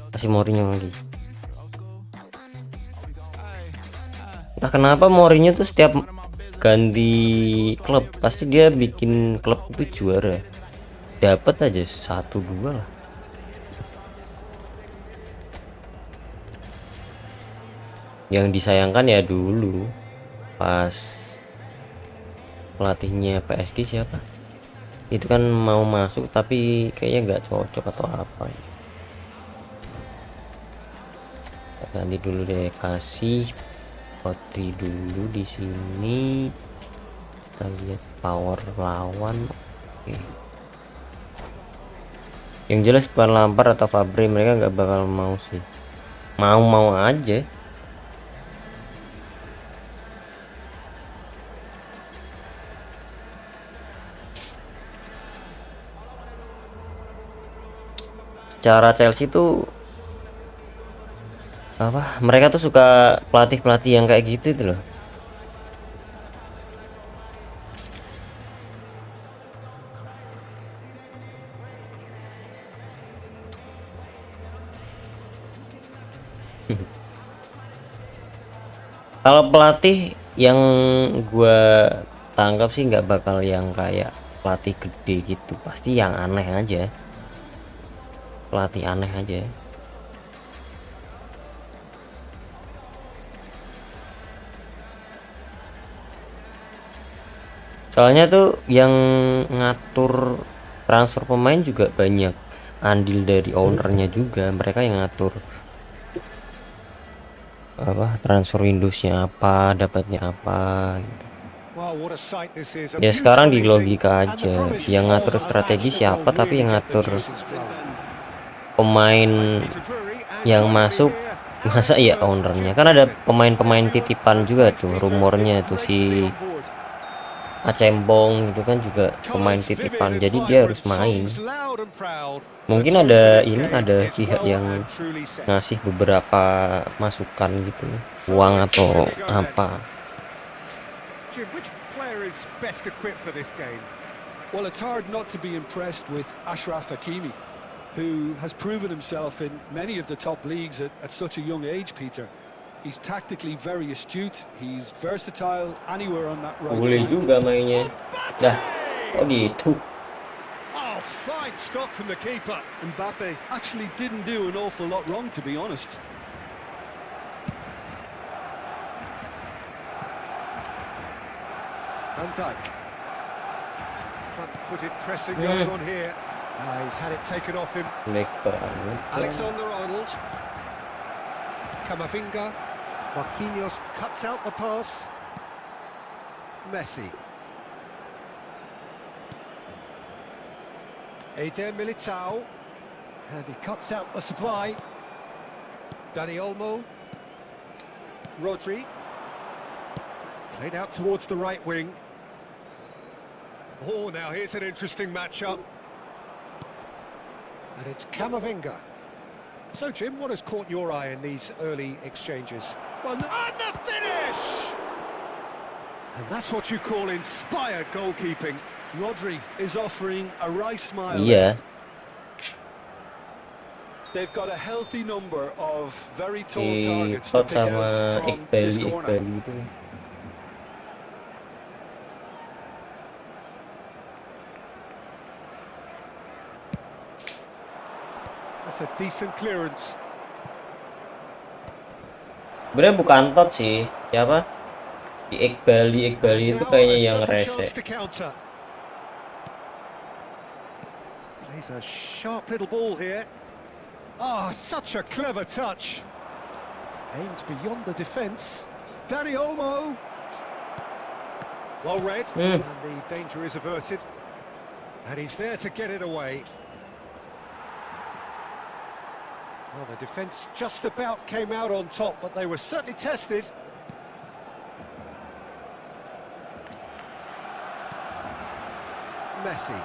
Kasih Mourinho lagi. Entah kenapa Mourinho tuh setiap ganti klub pasti dia bikin klub itu juara. Dapat aja 1-2 lah. Yang disayangkan ya dulu pas pelatihnya PSG siapa? Itu kan mau masuk tapi kayaknya nggak cocok atau apa ya. Ganti dulu deh, kasih Potri dulu di sini. Kita lihat power lawan. Oke. Yang jelas bukan Lampard atau Fabri, mereka nggak bakal mau sih. Mau aja. Secara Chelsea tuh apa? Mereka tuh suka pelatih yang kayak gitu itu loh. Kalau pelatih yang gua tangkap sih nggak bakal yang kayak pelatih gede gitu, pasti yang aneh aja. Pelatih aneh aja. Soalnya tuh yang ngatur transfer pemain juga banyak andil dari ownernya juga, mereka yang ngatur apa transfer windowsnya apa, dapatnya apa gitu. Ya sekarang di logika aja, yang ngatur strategi siapa, tapi yang ngatur pemain yang masuk masa ya ownernya. Kan ada pemain-pemain titipan juga tuh, rumornya tuh si Acembong itu kan juga pemain titipan, jadi dia harus main. Mungkin ada pihak yang ngasih beberapa masukan gitu, uang atau apa. Well, it's hard not to be impressed with Ashraf Hakimi, who has proven himself in many of the top leagues at such a young age, Peter. He's tactically very astute, he's versatile anywhere on that right Boleh flank. juga mainnya. Dah, oh gitu. Oh, fine stop from the keeper. Mbappe actually didn't do an awful lot wrong, to be honest. Van Dijk. Front-footed pressing going on here. He's had it taken off him. Jelek banget. Alexander-Arnold. Camavinga. Marquinhos cuts out the pass. Messi. Eder Militao. And he cuts out the supply. Dani Olmo. Rodri. Played out towards the right wing. Oh, now here's an interesting matchup. And it's Camavinga. So, Jim, what has caught your eye in these early exchanges? Well, And the finish! And that's what you call inspired goalkeeping. Rodri is offering a wry smile. Iya. They've got a healthy number of very tall Si targets to Tot pick sama out from this corner. Iqbali itu. That's a decent clearance. Sebenarnya bukan Tot sih, siapa? Si Iqbali itu kayaknya yang rese. Plays a sharp little ball here. Ah, such a clever touch. Aimed beyond the defence. Danny Olmo. Well read, and the danger is averted. And he's there to get it away. Well, the defence just about came out on top, but they were certainly tested. Messi.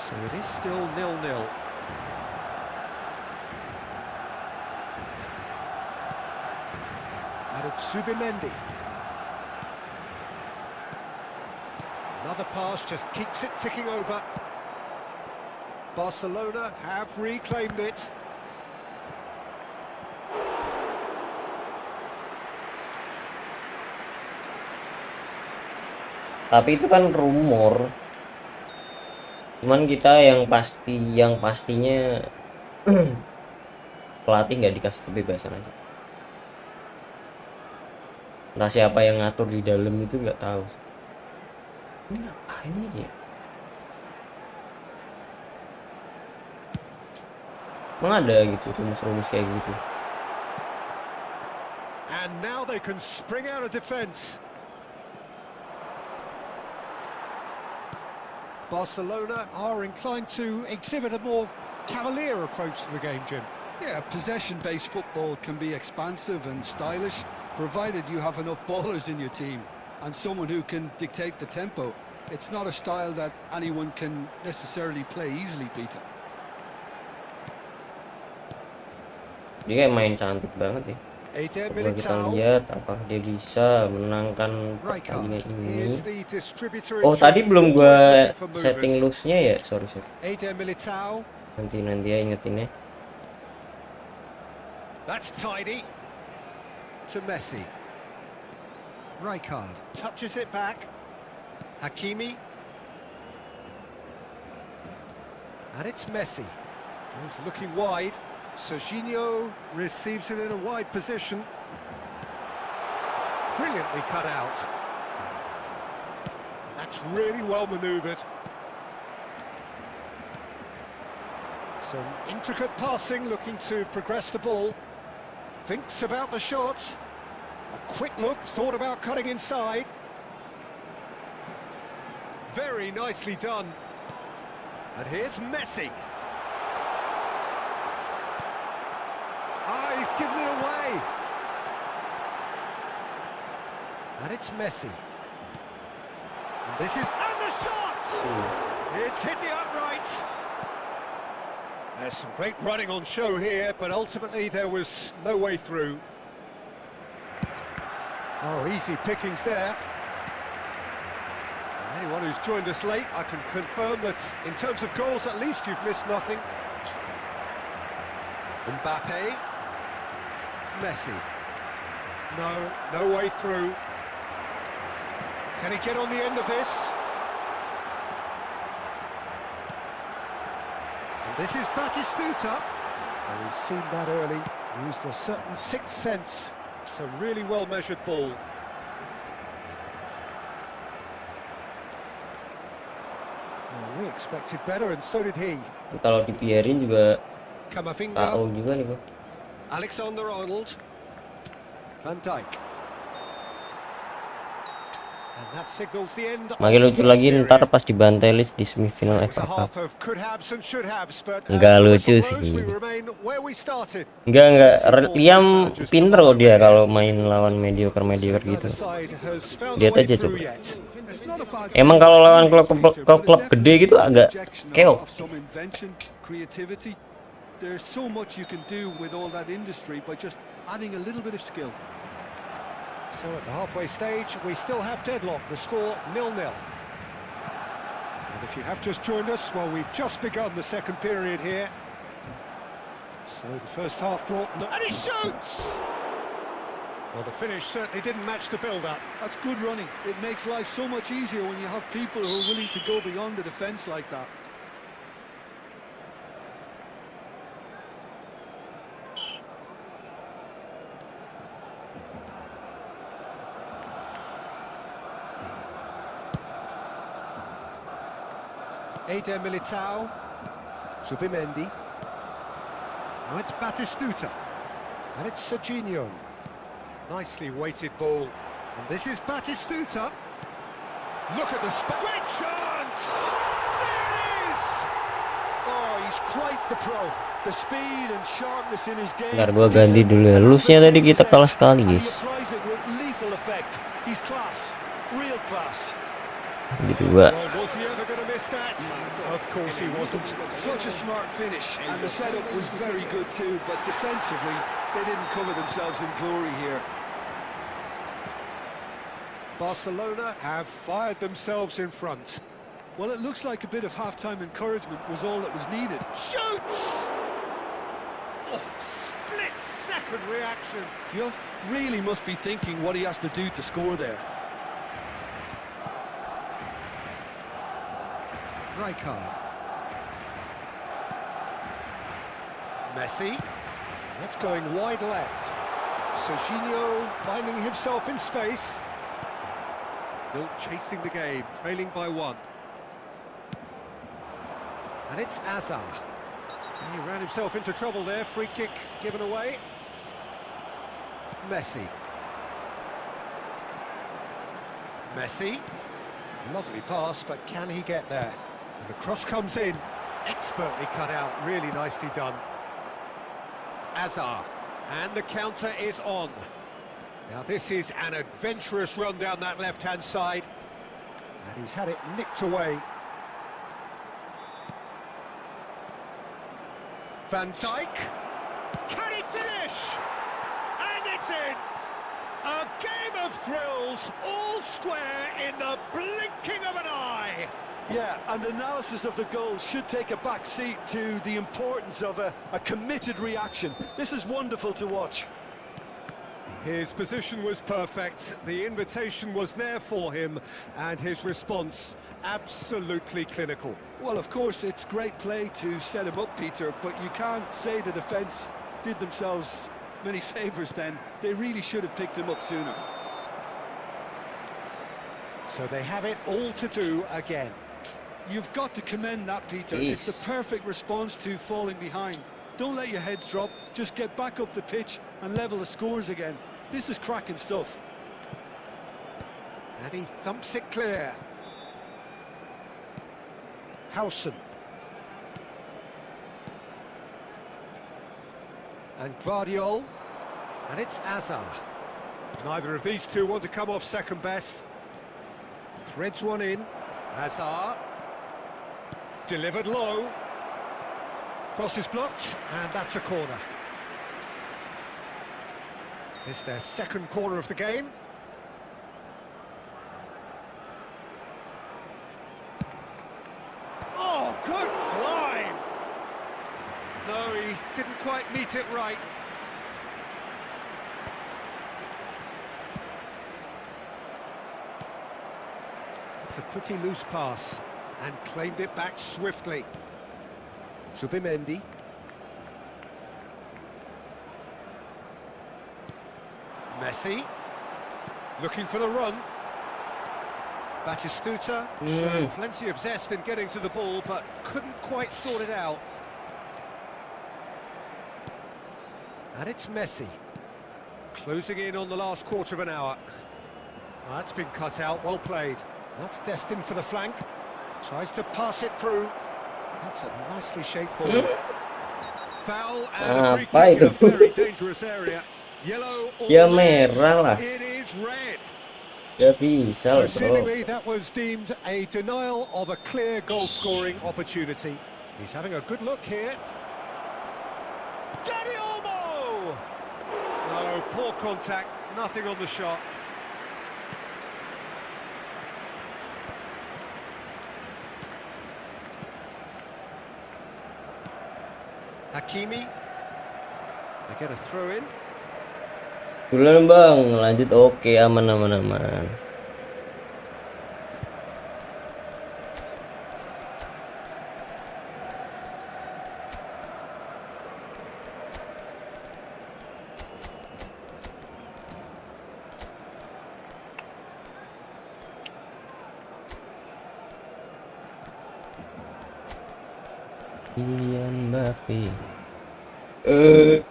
So it is still 0-0. And it's Subimendi. Another pass just keeps it ticking over. Barcelona have reclaimed it. Tapi itu kan rumor. Cuman kita yang pastinya pelatih nggak dikasih kebebasan aja. Entah siapa yang ngatur di dalam itu nggak tahu. Ini ngapain ini dia? Emang ada gitu rumus-rumus kayak gitu. And now they can spring out of defence. Barcelona are inclined to exhibit a more cavalier approach to the game, Jim. Yeah, possession-based football can be expansive and stylish, provided you have enough ballers in your team and someone who can dictate the tempo. It's not a style that anyone can necessarily play easily, Peter. Dia kayak main cantik banget ya. Coba kita lihat apakah dia bisa menangkan pertandingan ini. Oh, tadi belum gua setting loose-nya ya, sorry. Nanti ya ingetin ya. That's tidy. To Messi. Rijkaard touches it back. Hakimi. And it's Messi. He's looking wide. Serginho receives it in a wide position. Brilliantly cut out. And that's really well manoeuvred. Some intricate passing, looking to progress the ball. Thinks about the shot. A quick look, thought about cutting inside. Very nicely done. And here's Messi. Ah, he's given it away. And it's Messi. And this is... And the shot! It's hit the upright. There's some great running on show here, but ultimately there was no way through. Oh, easy pickings there. And anyone who's joined us late, I can confirm that in terms of goals, at least you've missed nothing. Mbappe. Messi. No way through. Can he get on the end of this? And this is Batistuta. And he's seen that early. Used a certain sixth sense. It's a really well-measured ball. Well, we expected better, and so did he. Kalau dibiarin juga Kamavinga. tahu juga nih gua. Alexander-Arnold. Van Dijk. And that signals the end. Makin lucu lagi ntar pas dibantai Leeds di semifinal FA Cup. Enggak lucu sih. Enggak. Liam pinter kok dia kalau main lawan mediocre gitu. Lihat aja coba. Emang kalau lawan klub gede gitu agak keok. There's so much you can do with all that industry by just adding a little bit of skill. So at the halfway stage, we still have deadlock. The score 0-0. And if you have just joined us, well, we've just begun the second period here. So the first half brought... And he shoots! Well, the finish certainly didn't match the build-up. That's good running. It makes life so much easier when you have people who are willing to go beyond the defence like that. Eder Militao. Subimendi. Now it's Batistuta. And it's Serginho. Nicely weighted ball. And this is Batistuta. Look at the great chance! There it is! Oh, he's quite the pro. The speed and sharpness in his game. Bentar gua ganti dulu ya. Lusnya tadi kita kalah sekali, And he guys. applies it with lethal effect. He's class. Real class. Gitu gua. Well, was he ever going to miss that? Of course he wasn't. Such a smart finish, and the setup was very good too, but defensively, they didn't cover themselves in glory here. Barcelona have fired themselves in front. Well, it looks like a bit of half-time encouragement was all that was needed. Shoots! Oh, split-second reaction. Duff really must be thinking what he has to do to score there. Rijkaard. Messi. That's going wide left. Serginho finding himself in space. Still chasing the game, trailing by 1. And it's Azar. He ran himself into trouble there. Free kick given away. Messi. Messi. Lovely pass, but can he get there? And the cross comes in. Expertly cut out. Really nicely done. Azar. And the counter is on. Now this is an adventurous run down that left-hand side. And he's had it nicked away. Van Dijk. Can he finish? And it's in! A game of thrills, all square in the blinking of an eye. Yeah, and analysis of the goal should take a back seat to the importance of a committed reaction. This is wonderful to watch. His position was perfect, the invitation was there for him, and his response absolutely clinical. Well, of course, it's great play to set him up, Peter, but you can't say the defence did themselves many favours then. They really should have picked him up sooner. So they have it all to do again. You've got to commend that, Peter. Yes. It's the perfect response to falling behind. Don't let your heads drop, just get back up the pitch and level the scores again. This is cracking stuff. And he thumps it clear. Howson. And Guardiol. And it's Azar. Neither of these two want to come off second best. Threads one in. Azar. Delivered low. Cross is blocked, and that's a corner. It's their second corner of the game. Oh, good climb! No, he didn't quite meet it right. It's a pretty loose pass, and claimed it back swiftly. Subimendi. Messi. Looking for the run. Batistuta showed plenty of zest in getting to the ball, but couldn't quite sort it out. And it's Messi. Closing in on the last quarter of an hour. That's been cut out, well played. That's destined for the flank. Tries to pass it through. That's a nicely shaped ball. Foul and a free kick in a very dangerous area. Yellow or Ya red. merah lah. It is red. Ya bisa, So bro. seemingly that was deemed a denial of a clear goal-scoring opportunity. He's having a good look here. Dani Olmo! No, poor contact, nothing on the shot. Hakimi. They get a throw in. Duluan bang, lanjut oke, aman aman aman. Kylian Mbappe. Eh,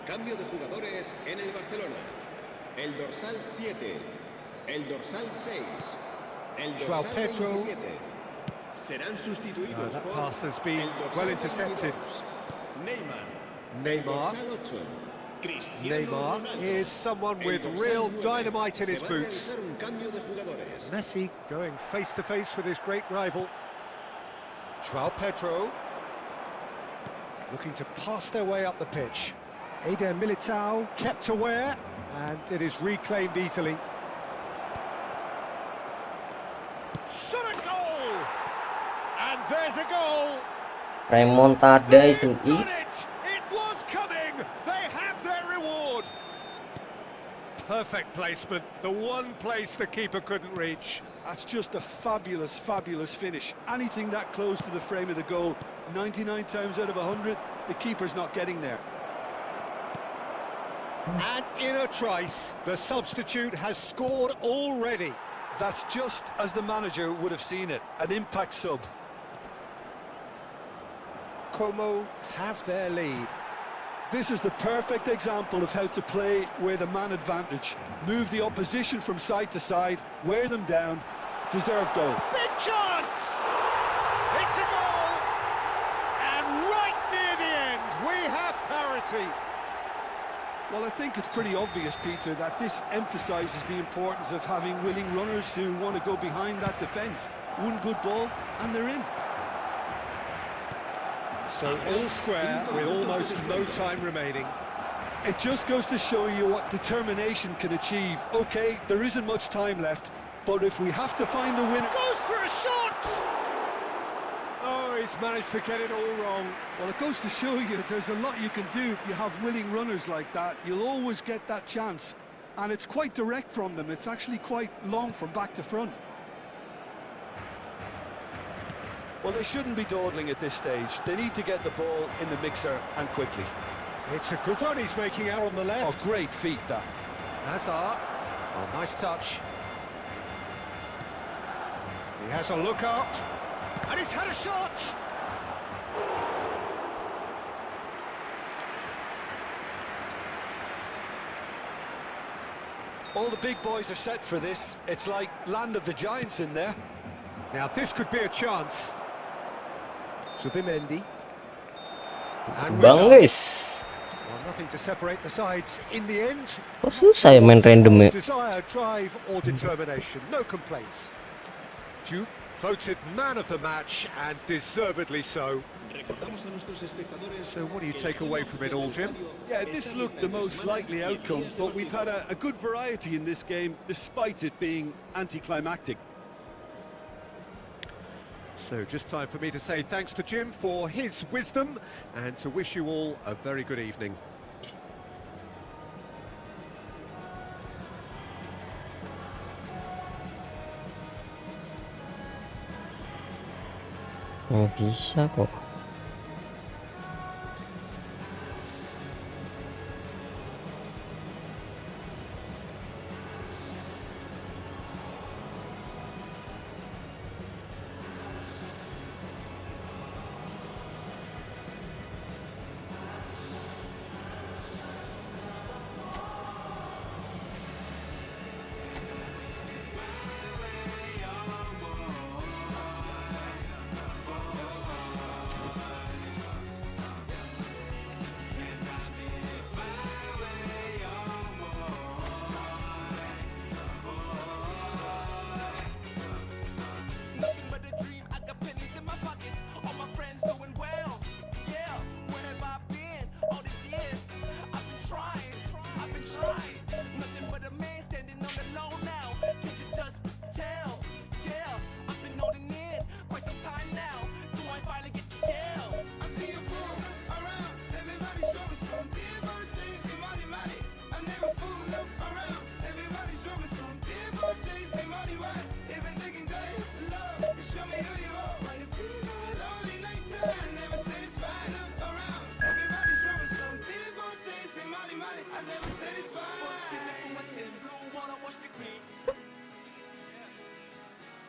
Cambio de jugadores en el Barcelona. El dorsal 7, el dorsal 6, el Joao dorsal Pedro. 27. Serán sustituidos That por pass has been el dorsal well intercepted. 22, Neymar. El Neymar. dorsal 8, Cristiano Neymar Ronaldo. is someone with El dorsal real 9. dynamite in Se his va a boots. realizar un cambio de jugadores. Messi going face to face with his great rival. Joao Pedro looking to pass their way up the pitch. Eder Militao kept aware, and it is reclaimed easily. Shot a goal! And there's a goal! remontada itu. They've done it! It was coming! They have their reward! Perfect placement, the one place the keeper couldn't reach. That's just a fabulous, fabulous finish. Anything that close to the frame of the goal, 99 times out of 100, the keeper's not getting there. And in a trice, the substitute has scored already. That's just as the manager would have seen it, an impact sub. Como have their lead. This is the perfect example of how to play with a man advantage. Move the opposition from side to side, wear them down, deserve goal. Big chance! It's a goal! And right near the end, we have parity. Well, I think it's pretty obvious, Peter, that this emphasises the importance of having willing runners who want to go behind that defence. One good ball, and they're in. So all square with almost no time remaining. It just goes to show you what determination can achieve. OK, there isn't much time left, but if we have to find the winner... Goes for a shot! Oh, he's managed to get it all wrong. Well, it goes to show you there's a lot you can do if you have willing runners like that. You'll always get that chance. And it's quite direct from them. It's actually quite long from back to front. Well, they shouldn't be dawdling at this stage. They need to get the ball in the mixer and quickly. It's a good run he's making out on the Oh, left. great feat, that. Hazard. Oh, nice touch. He has a look up. And he's had a shot! All the big boys are set for this. It's like land of the giants in there. Now this could be a chance. Subimendi. And we're done. Bangis. Well, nothing to separate the sides in the end. Kok susah ya main random ya? Desire, drive or determination, no complaints. Duke voted man of the match, and deservedly so. So what do you take away from it all, Jim? Yeah, this looked the most likely outcome, but we've had a good variety in this game, despite it being anticlimactic. So just time for me to say thanks to Jim for his wisdom, and to wish you all a very good evening. Oh, bisa kok.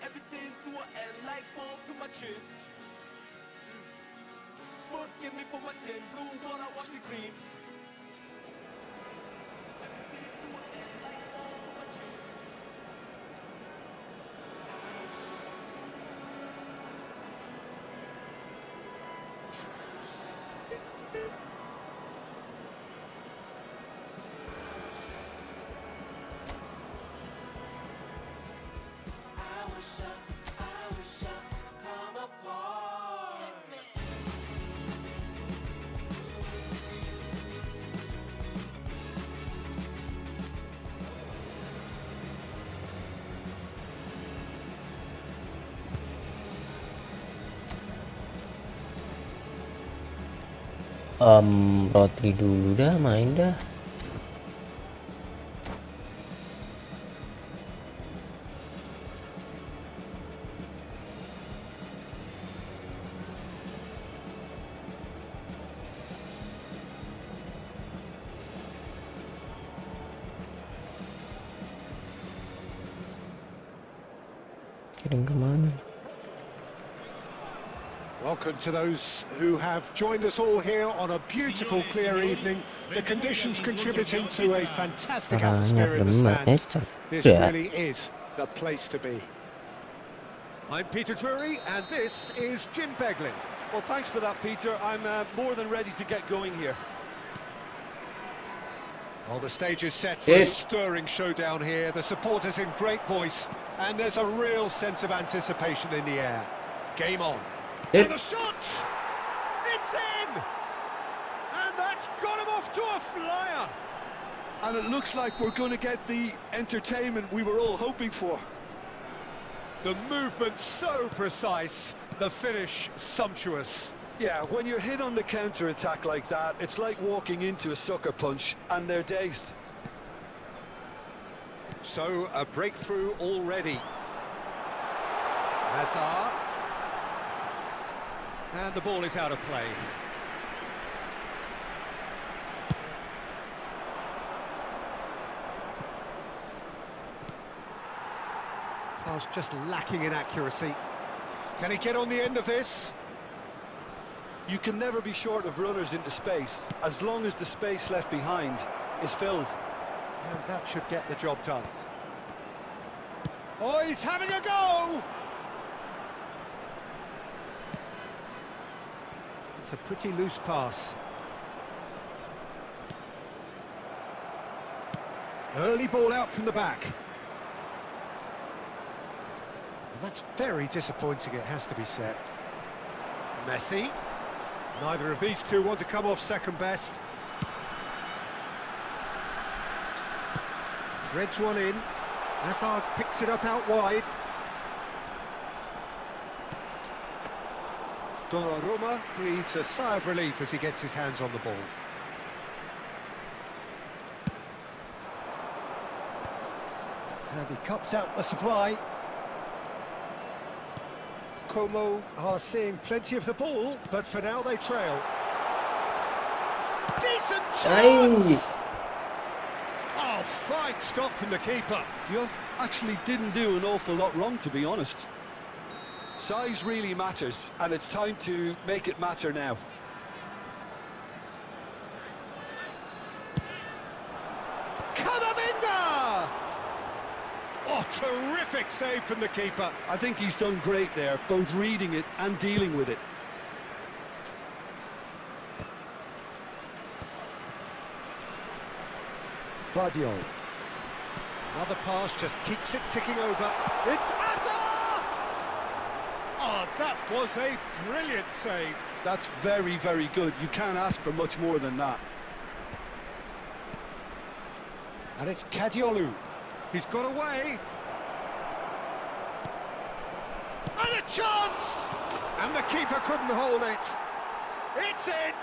Everything to an end like bomb to my chin. Forgive me for my sin, blue water wash me clean. Everything to an end like bomb to my chin. I wish I come apart. Rotri dulu dah, main dah. Kirim kemana? Welcome to those who have joined us all here on a beautiful, clear evening. The conditions contributing to a fantastic atmosphere in the stands. This really is the place to be. I'm Peter Drury, and this is Jim Beglin. Well, thanks for that, Peter. I'm more than ready to get going here. Well, the stage is set for a stirring showdown here. The supporters in great voice, and there's a real sense of anticipation in the air. Game on. And the shot! It's in! And that's got him off to a flyer! And it looks like we're going to get the entertainment we were all hoping for. The movement so precise, the finish sumptuous. Yeah, when you're hit on the counter-attack like that, it's like walking into a sucker punch, and they're dazed. So, a breakthrough already. Hazard. And the ball is out of play. Pass just lacking in accuracy. Can he get on the end of this? You can never be short of runners into space, as long as the space left behind is filled. And that should get the job done. Oh, he's having a go! It's a pretty loose pass. Early ball out from the back. And that's very disappointing, it has to be said. Messi. Neither of these two want to come off second best. Threads one in. Hazard picks it up out wide. Donnarumma breathes a sigh of relief as he gets his hands on the ball. And he cuts out the supply. Como are seeing plenty of the ball, but for now they trail. Decent chance! Nice. Oh, fine stop from the keeper. Diouf actually didn't do an awful lot wrong, to be honest. Size really matters, and it's time to make it matter now. Camavinga! Oh, terrific save from the keeper. I think he's done great there, both reading it and dealing with it. Vardiol. Another pass just keeps it ticking over. It's Hazard! Oh, that was a brilliant save. That's very, very good. You can't ask for much more than that. And it's Kadiolu. He's got away. And a chance! And the keeper couldn't hold it. It's in!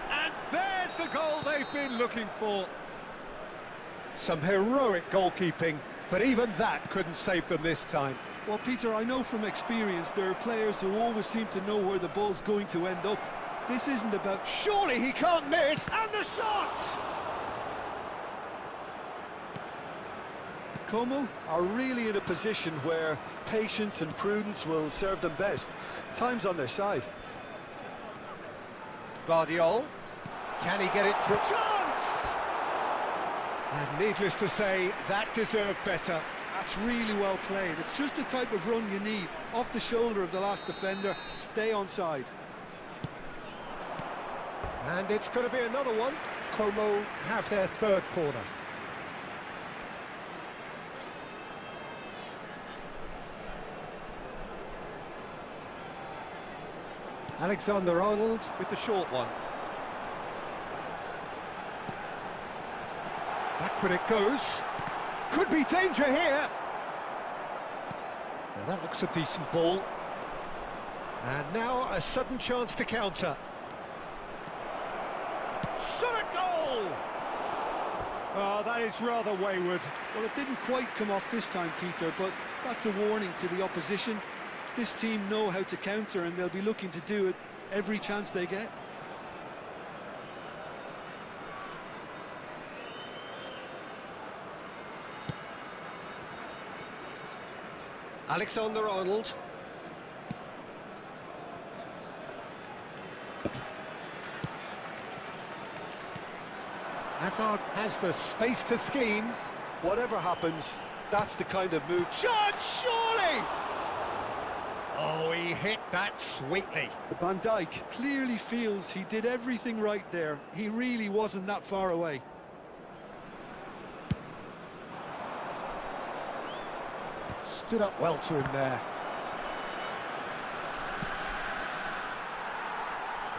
And there's the goal they've been looking for. Some heroic goalkeeping, but even that couldn't save them this time. Well, Peter, I know from experience there are players who always seem to know where the ball's going to end up. This isn't about... Surely he can't miss, and the shot! Como are really in a position where patience and prudence will serve them best. Time's on their side. Guardiola, can he get it through? Chance! And needless to say, that deserved better. That's really well played. It's just the type of run you need. Off the shoulder of the last defender, stay onside. And it's going to be another one. Como have their third corner. Alexander-Arnold with the short one. Backward it goes. Could be danger here. Now that looks a decent ball. And now a sudden chance to counter. Shot a goal! Oh, that is rather wayward. Well, it didn't quite come off this time, Peter, but that's a warning to the opposition. This team know how to counter, and they'll be looking to do it every chance they get. Alexander-Arnold. Hazard has the space to scheme. Whatever happens, that's the kind of move. Chance, surely! Oh, he hit that sweetly. Van Dijk clearly feels he did everything right there. He really wasn't that far away. Stood up well to him there.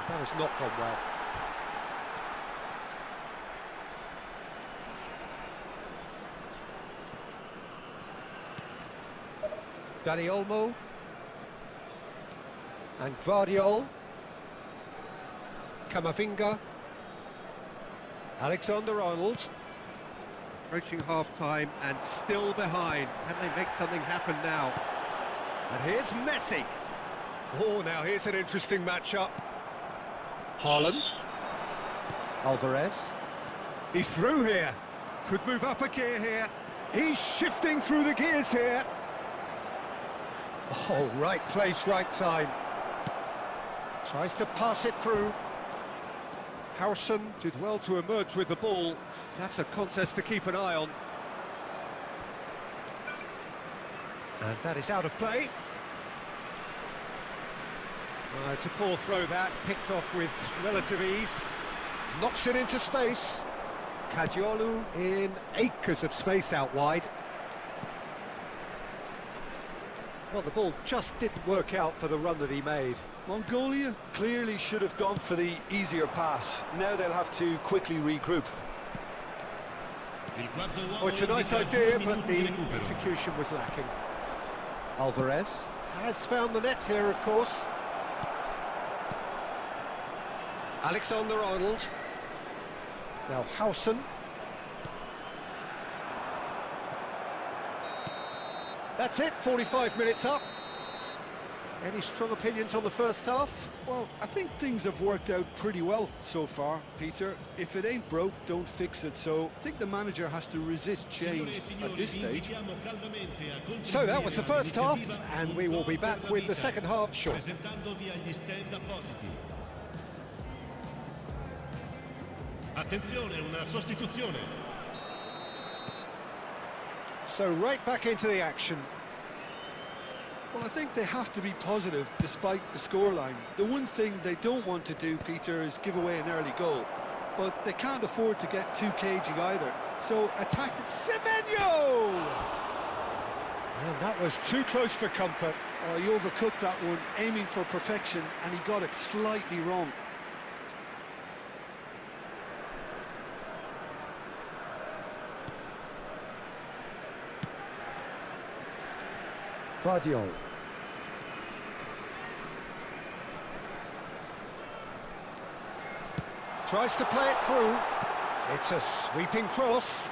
That has not gone well. Dani Olmo. And Guardiola. Camavinga. Alexander-Arnold. Approaching half-time and still behind. Can they make something happen now? And here's Messi. Oh, now here's an interesting matchup. Haaland. Alvarez. He's through here. Could move up a gear here. He's shifting through the gears here. Oh, right place, right time. Tries to pass it through. Howson did well to emerge with the ball. That's a contest to keep an eye on. And that is out of play. It's a poor throw that, picked off with relative ease. Knocks it into space. Kajiolu in acres of space out wide. Well, the ball just didn't work out for the run that he made. Mongolia clearly should have gone for the easier pass. Now they'll have to quickly regroup. Oh, it's a nice idea, but the execution was lacking. Alvarez has found the net here, of course. Alexander-Arnold. Now Howson. That's it, 45 minutes up. Any strong opinions on the first half? Well, I think things have worked out pretty well so far, Peter. If it ain't broke, don't fix it. So I think the manager has to resist change at this stage. So that was the first half, and we will be back with the second half shortly. Attenzione, una sostituzione. So right back into the action. Well, I think they have to be positive despite the scoreline. The one thing they don't want to do, Peter, is give away an early goal. But they can't afford to get too cagey either. So attack Semenyo! And that was too close for comfort. Oh, he overcooked that one, aiming for perfection, and he got it slightly wrong. Guardiola. Tries to play it through. It's a sweeping cross.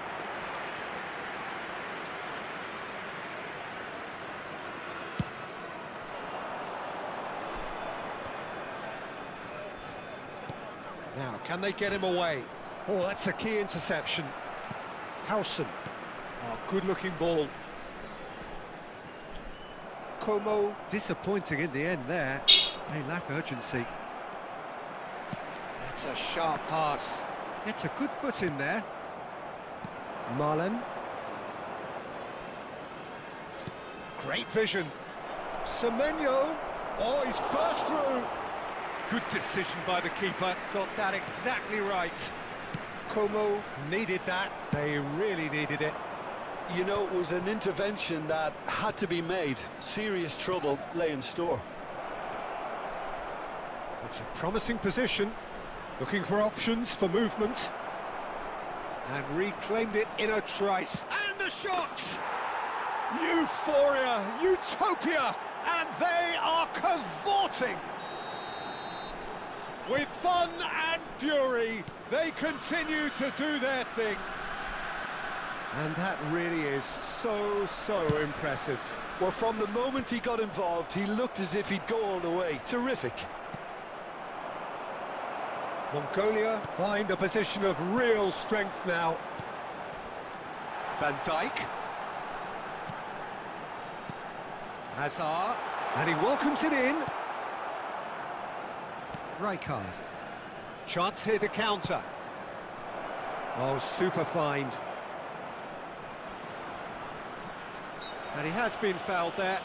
Now, can they get him away? Oh, that's a key interception. Howson. Oh, good-looking ball. Como disappointing in the end there. They lack urgency. That's a sharp pass. It's a good foot in there. Marlen. Great vision. Semenyo. Oh, he's burst through. Good decision by the keeper. Got that exactly right. Como needed that. They really needed it. You know, it was an intervention that had to be made. Serious trouble lay in store. It's a promising position. Looking for options for movement. And reclaimed it in a trice. And the shot! Euphoria, utopia, and they are cavorting. With fun and fury, they continue to do their thing. And that really is so impressive. Well, from the moment he got involved, he looked as if he'd go all the way. Terrific. Mongolia find a position of real strength now. Van Dijk. Hazard. And he welcomes it in. Rijkaard. Chance here to counter. Oh, super find. And he has been fouled there.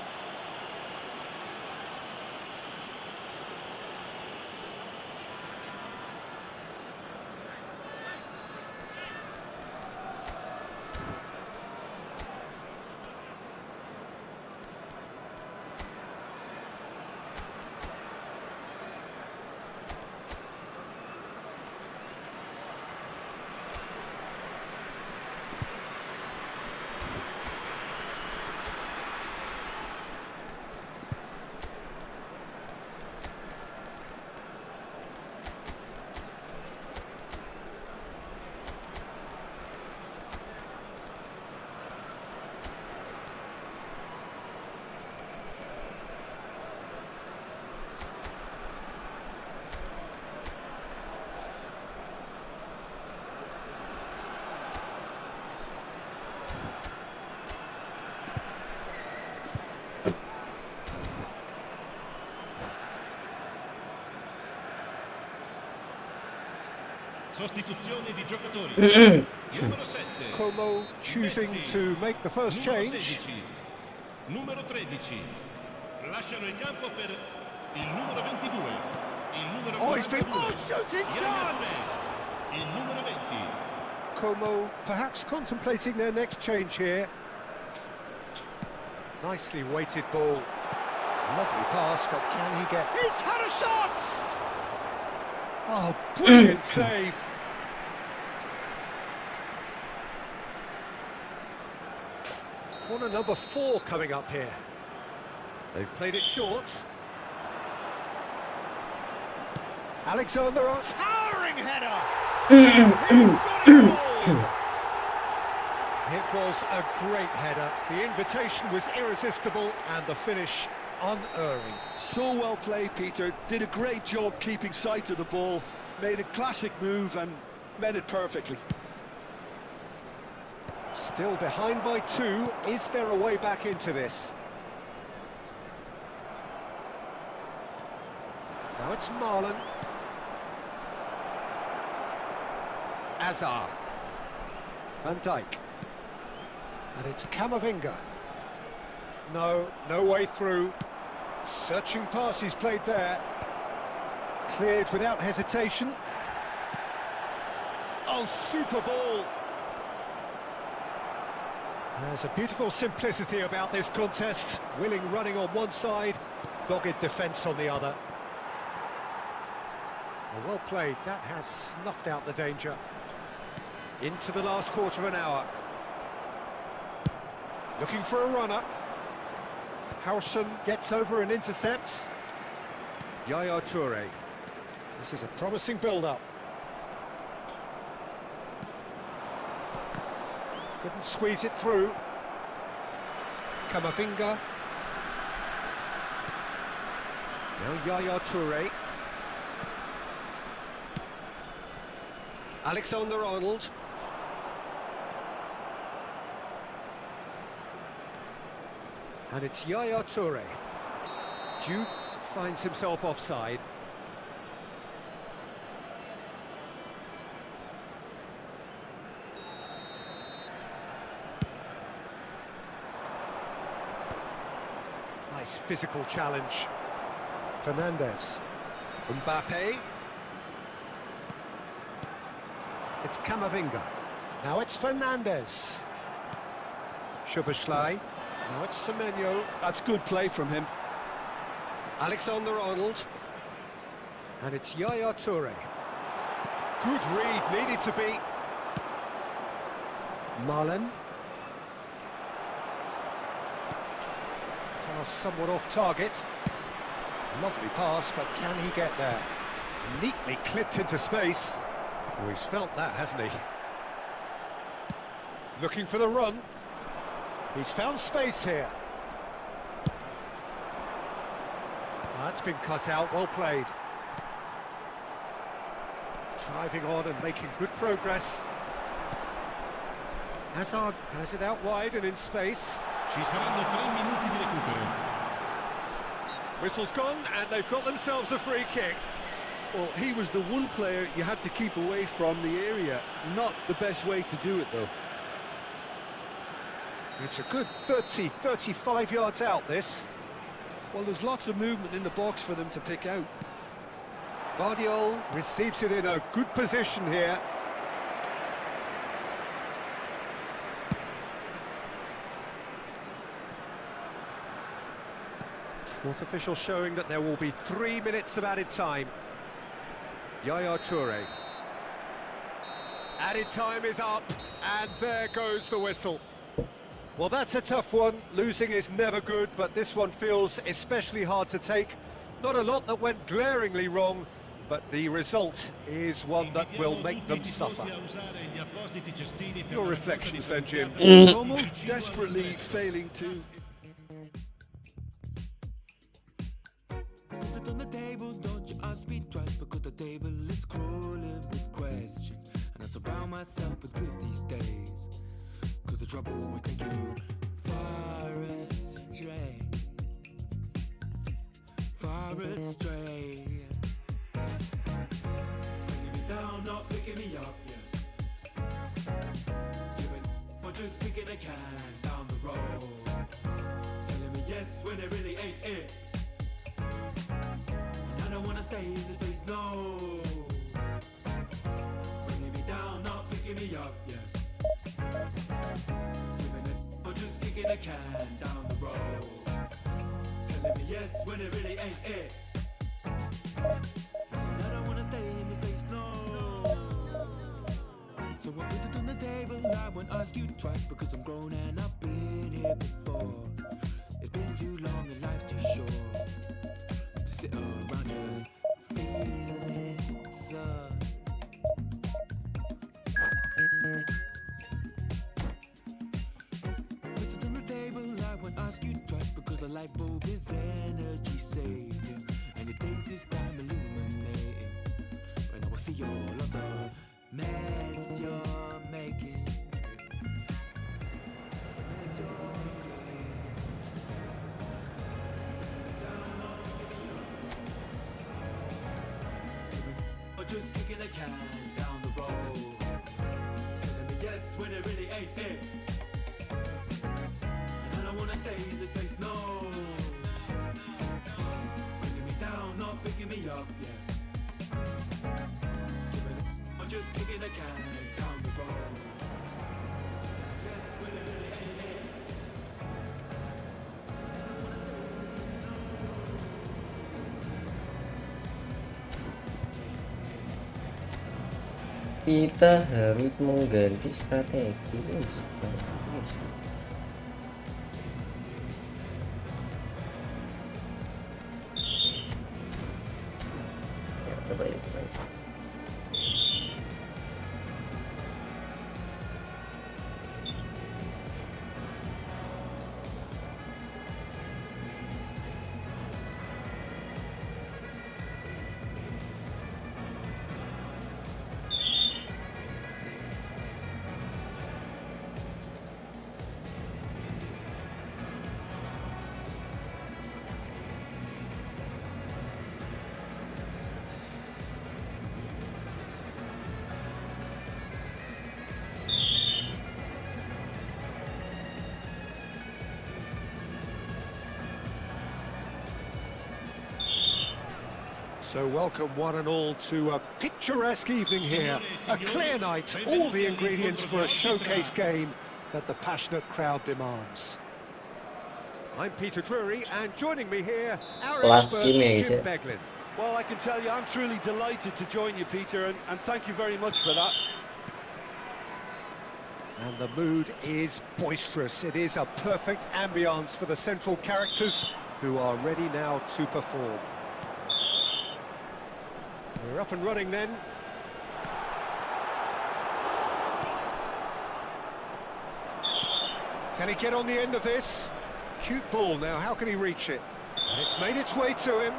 Sostituzione di giocatori. Numero 7. Como choosing to make the first Numero change. 16. Numero 13. Lasciano il campo per il numero 22. Il numero Oh, he's been... 42. Oh, shooting chance! Il numero 20. Como perhaps contemplating their next change here. Nicely weighted ball. Lovely pass, but can he get... He's had a shot! Oh, brilliant save. Corner number 4 coming up here. They've played it short. Alexander on towering header. He's got it all. It was a great header. The invitation was irresistible and the finish unerring. So well played, Peter. Did a great job keeping sight of the ball. Made a classic move and met it perfectly. Still behind by 2. Is there a way back into this? Now it's Marlen. Hazard. Van Dijk. And it's Camavinga. No way through. Searching pass he's played there. Cleared without hesitation. Oh, super ball. There's a beautiful simplicity about this contest. Willing running on one side, dogged defence on the other. Well played. That has snuffed out the danger. Into the last quarter of an hour. Looking for a runner. Howson gets over and intercepts. Yaya Toure. This is a promising build-up. Couldn't squeeze it through. Camavinga. Now Yaya Toure. Alexander-Arnold. And it's Yaya Toure. Duke finds himself offside. Nice physical challenge. Fernandez. Mbappe. It's Camavinga. Now it's Fernandez. Szoboszlai. Now it's Semenyo. That's good play from him. Alexander-Arnold. And it's Yaya Toure. Good read, needed to be. Marlon. Pass somewhat off target. Lovely pass, but can he get there? Neatly clipped into space. Oh, he's felt that, hasn't he? Looking for the run. He's found space here. That's been cut out, well played. Driving on and making good progress. Hazard has it out wide and in space. Ci saranno 3 minuti di recupero. Whistle's gone and they've got themselves a free kick. Well, he was the one player you had to keep away from the area. Not the best way to do it, though. It's a good 30, 35 yards out, this. Well, there's lots of movement in the box for them to pick out. Guardiola receives it in a good position here. Fourth official showing that there will be 3 minutes of added time. Yaya Toure. Added time is up, and there goes the whistle. Well, that's a tough one. Losing is never good, but this one feels especially hard to take. Not a lot that went glaringly wrong, but the result is one that will make them suffer. Your reflections then, Jim? Como desperately failing to... Put it on the table, don't you ask me twice, because the table is crawling with questions, and I surround myself with good these days, because the trouble will take you far astray, far astray. Bringing me down, not picking me up, yeah. Giving or just kicking a can down the road, telling me yes when it really ain't it. I don't wanna stay in this place, no. Bringing me down, not picking me up, yeah. Giving it, or just kicking a can down the road, telling me yes when it really ain't it. I don't wanna stay in this place, no. So I put it on the table, I won't ask you twice, because I'm grown and I've been here before. It's been too long and life's too short to sit around just feeling so. Put it on the table, I won't ask you twice, because the light bulb is energy saving, and it takes its time illuminating. When I will see all of the mess you're making, mess you're making. Or just kicking a can down the road, telling me yes when it really ain't it. And I don't wanna stay in this place, no. Bringing me down, not picking me up, yeah. Giving it, or just kicking a can down the road, yes when it really ain't it. And I don't wanna stay in this place, no. Kita harus mengganti strategi. Ya, coba ya, coba ya. So welcome one and all to a picturesque evening here. A clear night, all the ingredients for a showcase game that the passionate crowd demands. I'm Peter Drury, and joining me here, our Last expert, game ya guys Jim ya. Beglin. Well, I can tell you, I'm truly delighted to join you, Peter, and thank you very much for that. And the mood is boisterous. It is a perfect ambience for the central characters who are ready now to perform. We're up and running then. Can he get on the end of this? Cute ball now, how can he reach it? And it's made its way to him.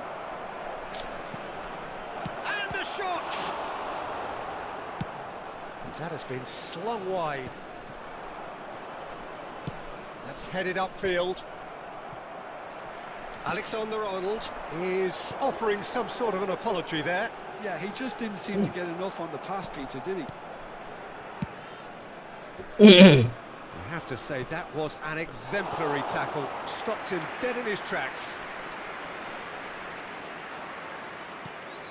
And the shot! That has been slung wide. That's headed upfield. Alexander-Arnold is offering some sort of an apology there. Yeah, he just didn't seem to get enough on the pass, Peter, did he? You have to say that was an exemplary tackle. Stopped him dead in his tracks.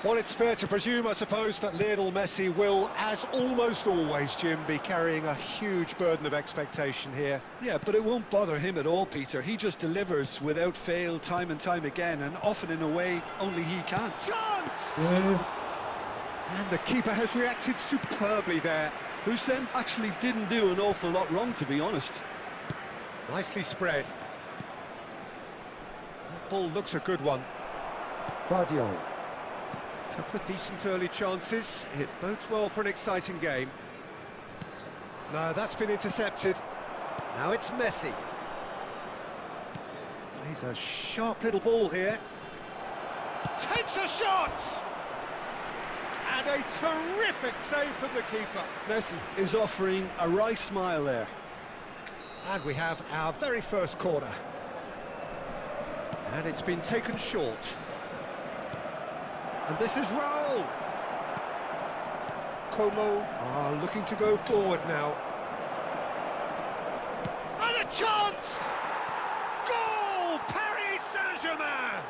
Well, it's fair to presume, I suppose, that Lionel Messi will, as almost always, Jim, be carrying a huge burden of expectation here. Yeah, but it won't bother him at all, Peter. He just delivers without fail time and time again, and often in a way only he can. Chance! And the keeper has reacted superbly there. Hussein actually didn't do an awful lot wrong, to be honest. Nicely spread. That ball looks a good one. Vardiol. Couple of decent early chances. It bodes well for an exciting game. No, that's been intercepted. Now it's Messi. He's a sharp little ball here. Takes a shot! And a terrific save from the keeper. Messi is offering a wry smile there. And we have our very first corner. And it's been taken short. And this is Raul. Como are looking to go forward now. And a chance! Goal! Paris Saint-Germain!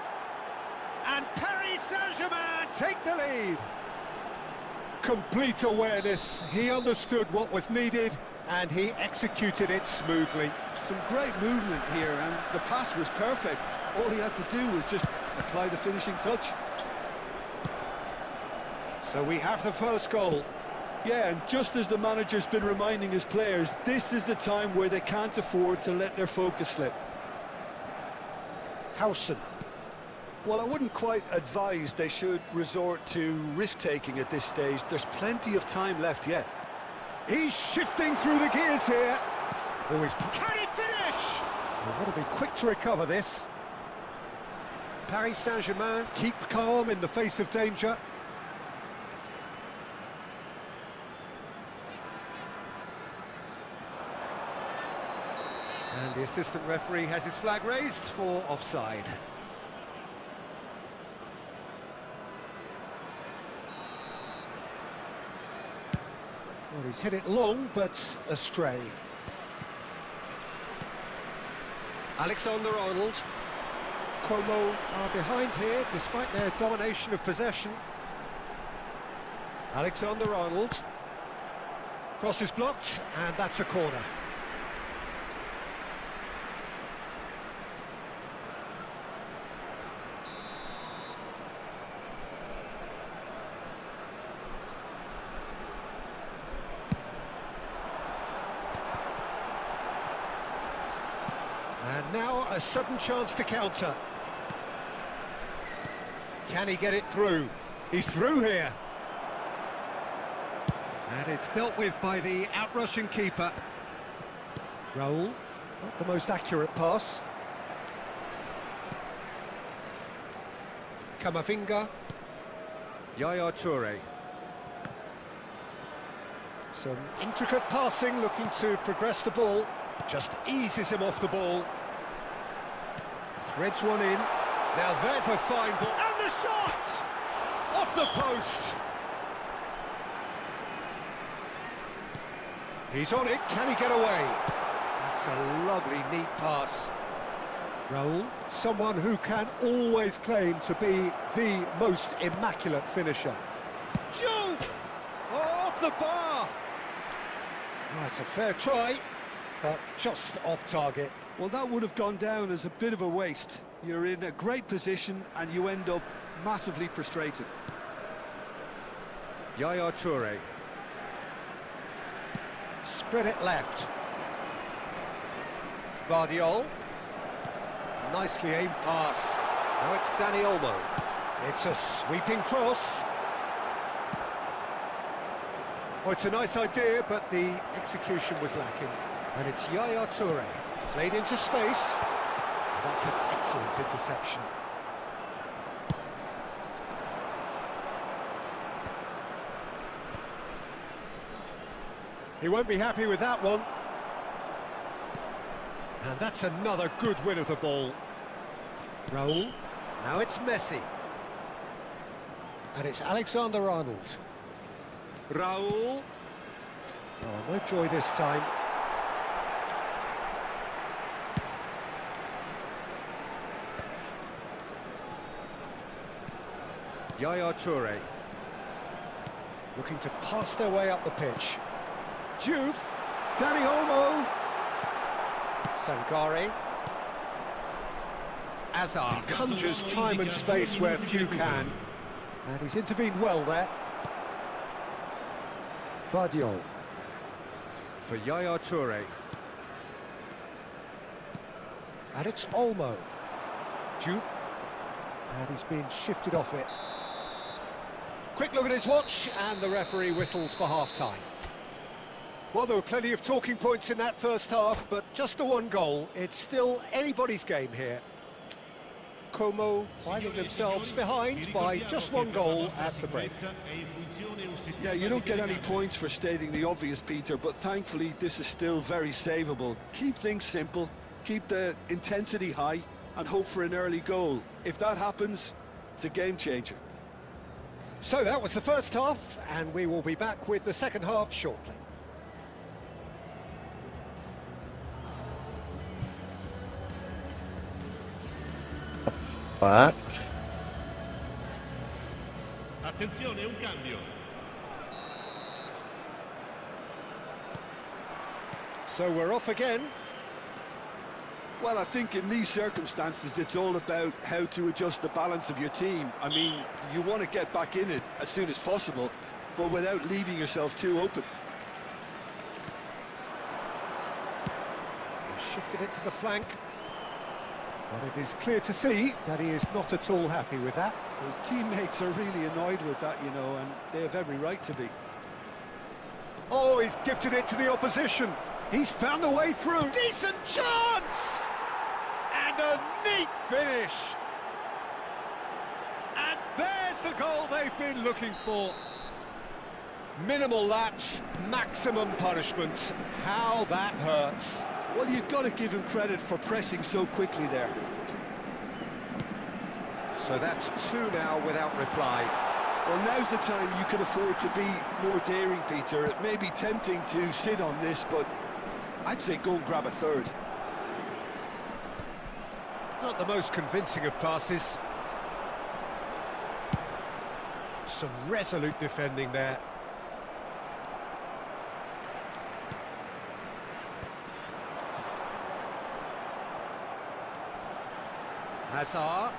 And Paris Saint-Germain take the lead. Complete awareness. He understood what was needed and he executed it smoothly. Some great movement here, and the pass was perfect. All he had to do was just apply the finishing touch. So we have the first goal. Yeah, and just as the manager's been reminding his players, this is the time where they can't afford to let their focus slip. Howson. Well, I wouldn't quite advise they should resort to risk-taking at this stage. There's plenty of time left yet. He's shifting through the gears here. Always. Can he finish? They want to be quick to recover this. Paris Saint-Germain keep calm in the face of danger. And the assistant referee has his flag raised for offside. Well, he's hit it long, but astray. Alexander-Arnold. Como are behind here, despite their domination of possession. Alexander-Arnold. Cross is blocked, and that's a corner. And now a sudden chance to counter. Can he get it through? He's through here. And it's dealt with by the outrushing keeper. Raul, not the most accurate pass. Camavinga. Yaya Toure. Some intricate passing, looking to progress the ball. Just eases him off the ball. Threads one in. Now there's a fine ball. And the shot! Off the post. He's on it. Can he get away? That's a lovely, neat pass. Raul, someone who can always claim to be the most immaculate finisher. Shoot! Oh, off the bar! That's a fair try, but just off target. Well, that would have gone down as a bit of a waste. You're in a great position and you end up massively frustrated. Yaya Toure. Spread it left. Guardiola. Nicely aimed pass. Now it's Dani Olmo. It's a sweeping cross. Oh, it's a nice idea, but the execution was lacking. And it's Yaya Toure. Played into space. That's an excellent interception. He won't be happy with that one. And that's another good win of the ball. Raul. Now it's Messi. And it's Alexander-Arnold. Raul. Oh, no joy this time. Yaya Toure. Looking to pass their way up the pitch. Diouf. Dani Olmo. Sangare. Azar conjures time and space where few can. And he's intervened well there. Guardiola. For Yaya Toure. And it's Olmo. Diouf. And he's been shifted off it. Quick look at his watch, and the referee whistles for half-time. Well, there were plenty of talking points in that first half, but just the one goal. It's still anybody's game here. Como finding themselves behind by just one goal at the break. Yeah, you don't get any points for stating the obvious, Peter, but thankfully this is still very savable. Keep things simple, keep the intensity high, and hope for an early goal. If that happens, it's a game changer. So that was the first half, and we will be back with the second half shortly. Pak. Attenzione, un cambio. So we're off again. Well, I think in these circumstances, it's all about how to adjust the balance of your team. I mean, you want to get back in it as soon as possible, but without leaving yourself too open. Shifted it to the flank. But it is clear to see that he is not at all happy with that. His teammates are really annoyed with that, you know, and they have every right to be. Oh, he's gifted it to the opposition. He's found a way through. Decent chance! And a neat finish. And there's the goal they've been looking for. Minimal lapse, maximum punishment. How that hurts. Well, you've got to give him credit for pressing so quickly there. So that's two now without reply. Well, now's the time you can afford to be more daring, Peter. It may be tempting to sit on this, but I'd say go and grab a third. Not the most convincing of passes. Some resolute defending there. Hazard.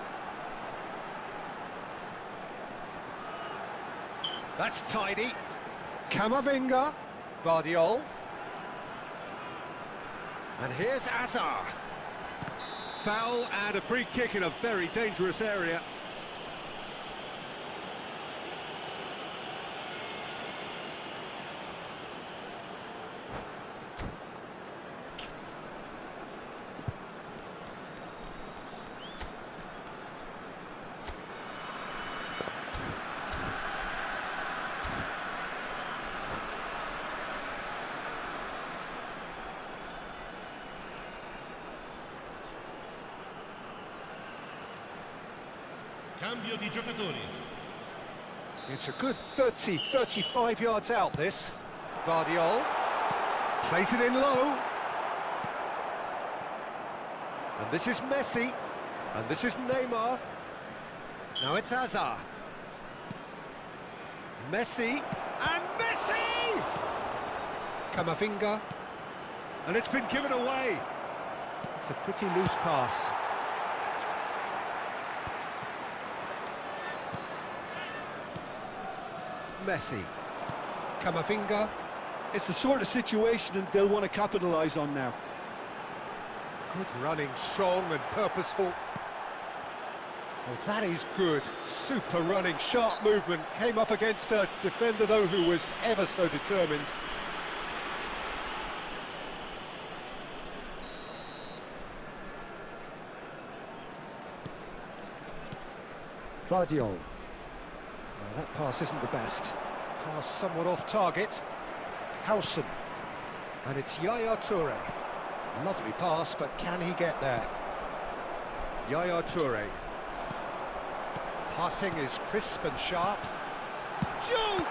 That's tidy. Camavinga. Guardiola. And here's Azar. Foul and a free kick in a very dangerous area. Cambio di giocatori. It's a good 30, 35 yards out, this. Guardiola plays it in low. And this is Messi. And this is Neymar. Now it's Hazard. Messi. And Messi! Camavinga. And it's been given away. It's a pretty loose pass. Messi. Camavinga. It's the sort of situation that they'll want to capitalise on now. Good running, strong and purposeful. Oh, that is good. Super running, sharp movement. Came up against a defender, though, who was ever so determined. Jadwal. Well, that pass isn't the best. Pass somewhat off target. Howson. And it's Yaya Toure. Lovely pass, but can he get there? Yaya Toure. Passing is crisp and sharp. Joe!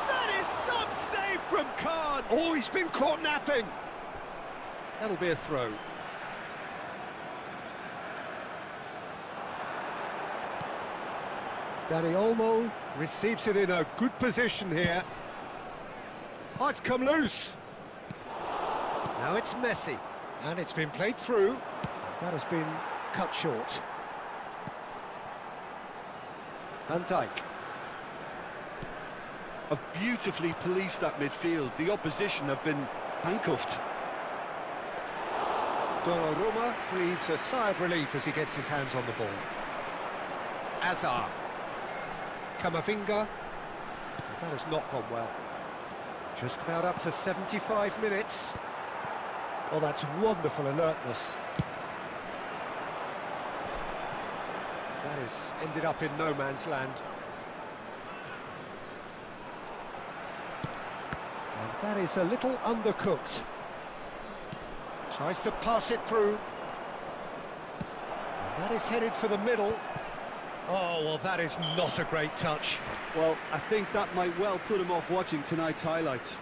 That is some save from Khan! Oh, he's been caught napping! That'll be a throw. Danny Olmo receives it in a good position here. Oh, it's come loose. Now it's Messi. And it's been played through. That has been cut short. Van Dijk. Have beautifully policed that midfield. The opposition have been handcuffed. Donnarumma breathes a sigh of relief as he gets his hands on the ball. Hazard. Camavinga. That has not gone well. Just about up to 75 minutes. Oh, that's wonderful alertness. That has ended up in no man's land. And that is a little undercooked. Tries to pass it through. And that is headed for the middle. Oh, well, that is not a great touch. Well, I think that might well put him off watching tonight's highlights.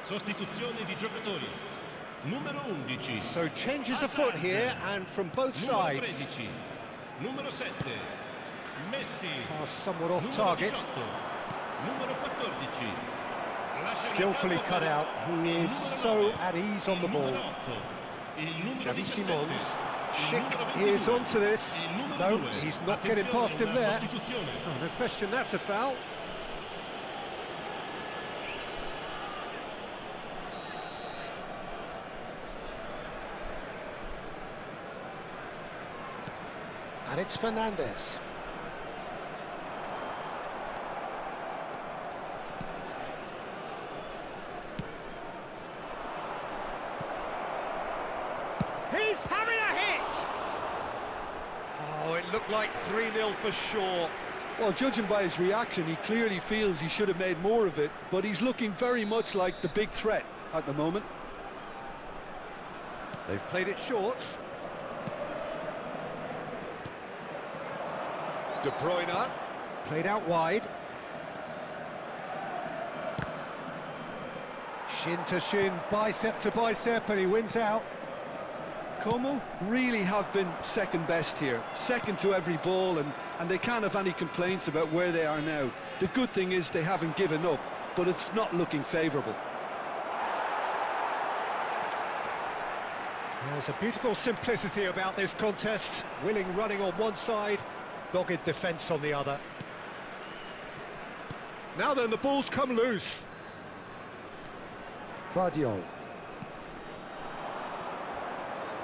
Sostituzione di giocatori. Numero 11. So changes afoot here, and from both Numero sides. 13. Numero 7. Messi. Pass somewhat off Numero target. 18. Numero 14. Lascia Skillfully il cut campo out. per He il is numero so 9, at ease on the il ball. numero 8, il numero Xavi 17, Simons. il Schick numero is 22, onto this. il numero No, 2. he's not getting Attenzione, past him una there. sostituzione. Oh, no question, that's a foul. And it's Fernandes. He's having a hit! Oh, it looked like 3-0 for sure. Well, judging by his reaction, he clearly feels he should have made more of it, but he's looking very much like the big threat at the moment. They've played it short. De Bruyne, played out wide. Shin to shin, bicep to bicep, and he wins out. Como really have been second best here, second to every ball, and they can't have any complaints about where they are now. The good thing is they haven't given up, but it's not looking favourable. There's a beautiful simplicity about this contest. Willing running on one side, dogged defence on the other. Now then, the ball's come loose. Vardiol.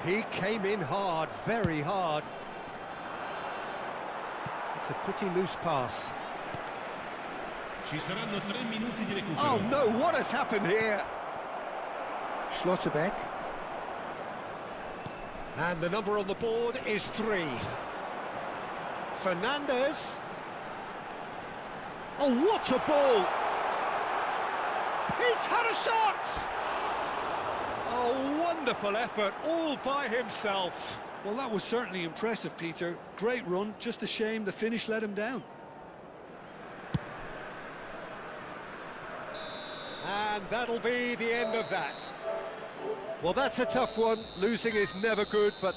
He came in hard, very hard. It's a pretty loose pass. Ci saranno 3 minuti di recupero. Oh no, what has happened here? Schlotterbeck. And the number on the board is 3. Fernandez. Oh, what a ball! He's had a shot! Oh, wonderful effort, all by himself. Well, that was certainly impressive, Peter. Great run, just a shame the finish let him down. And that'll be the end of that. Well, that's a tough one. Losing is never good, but this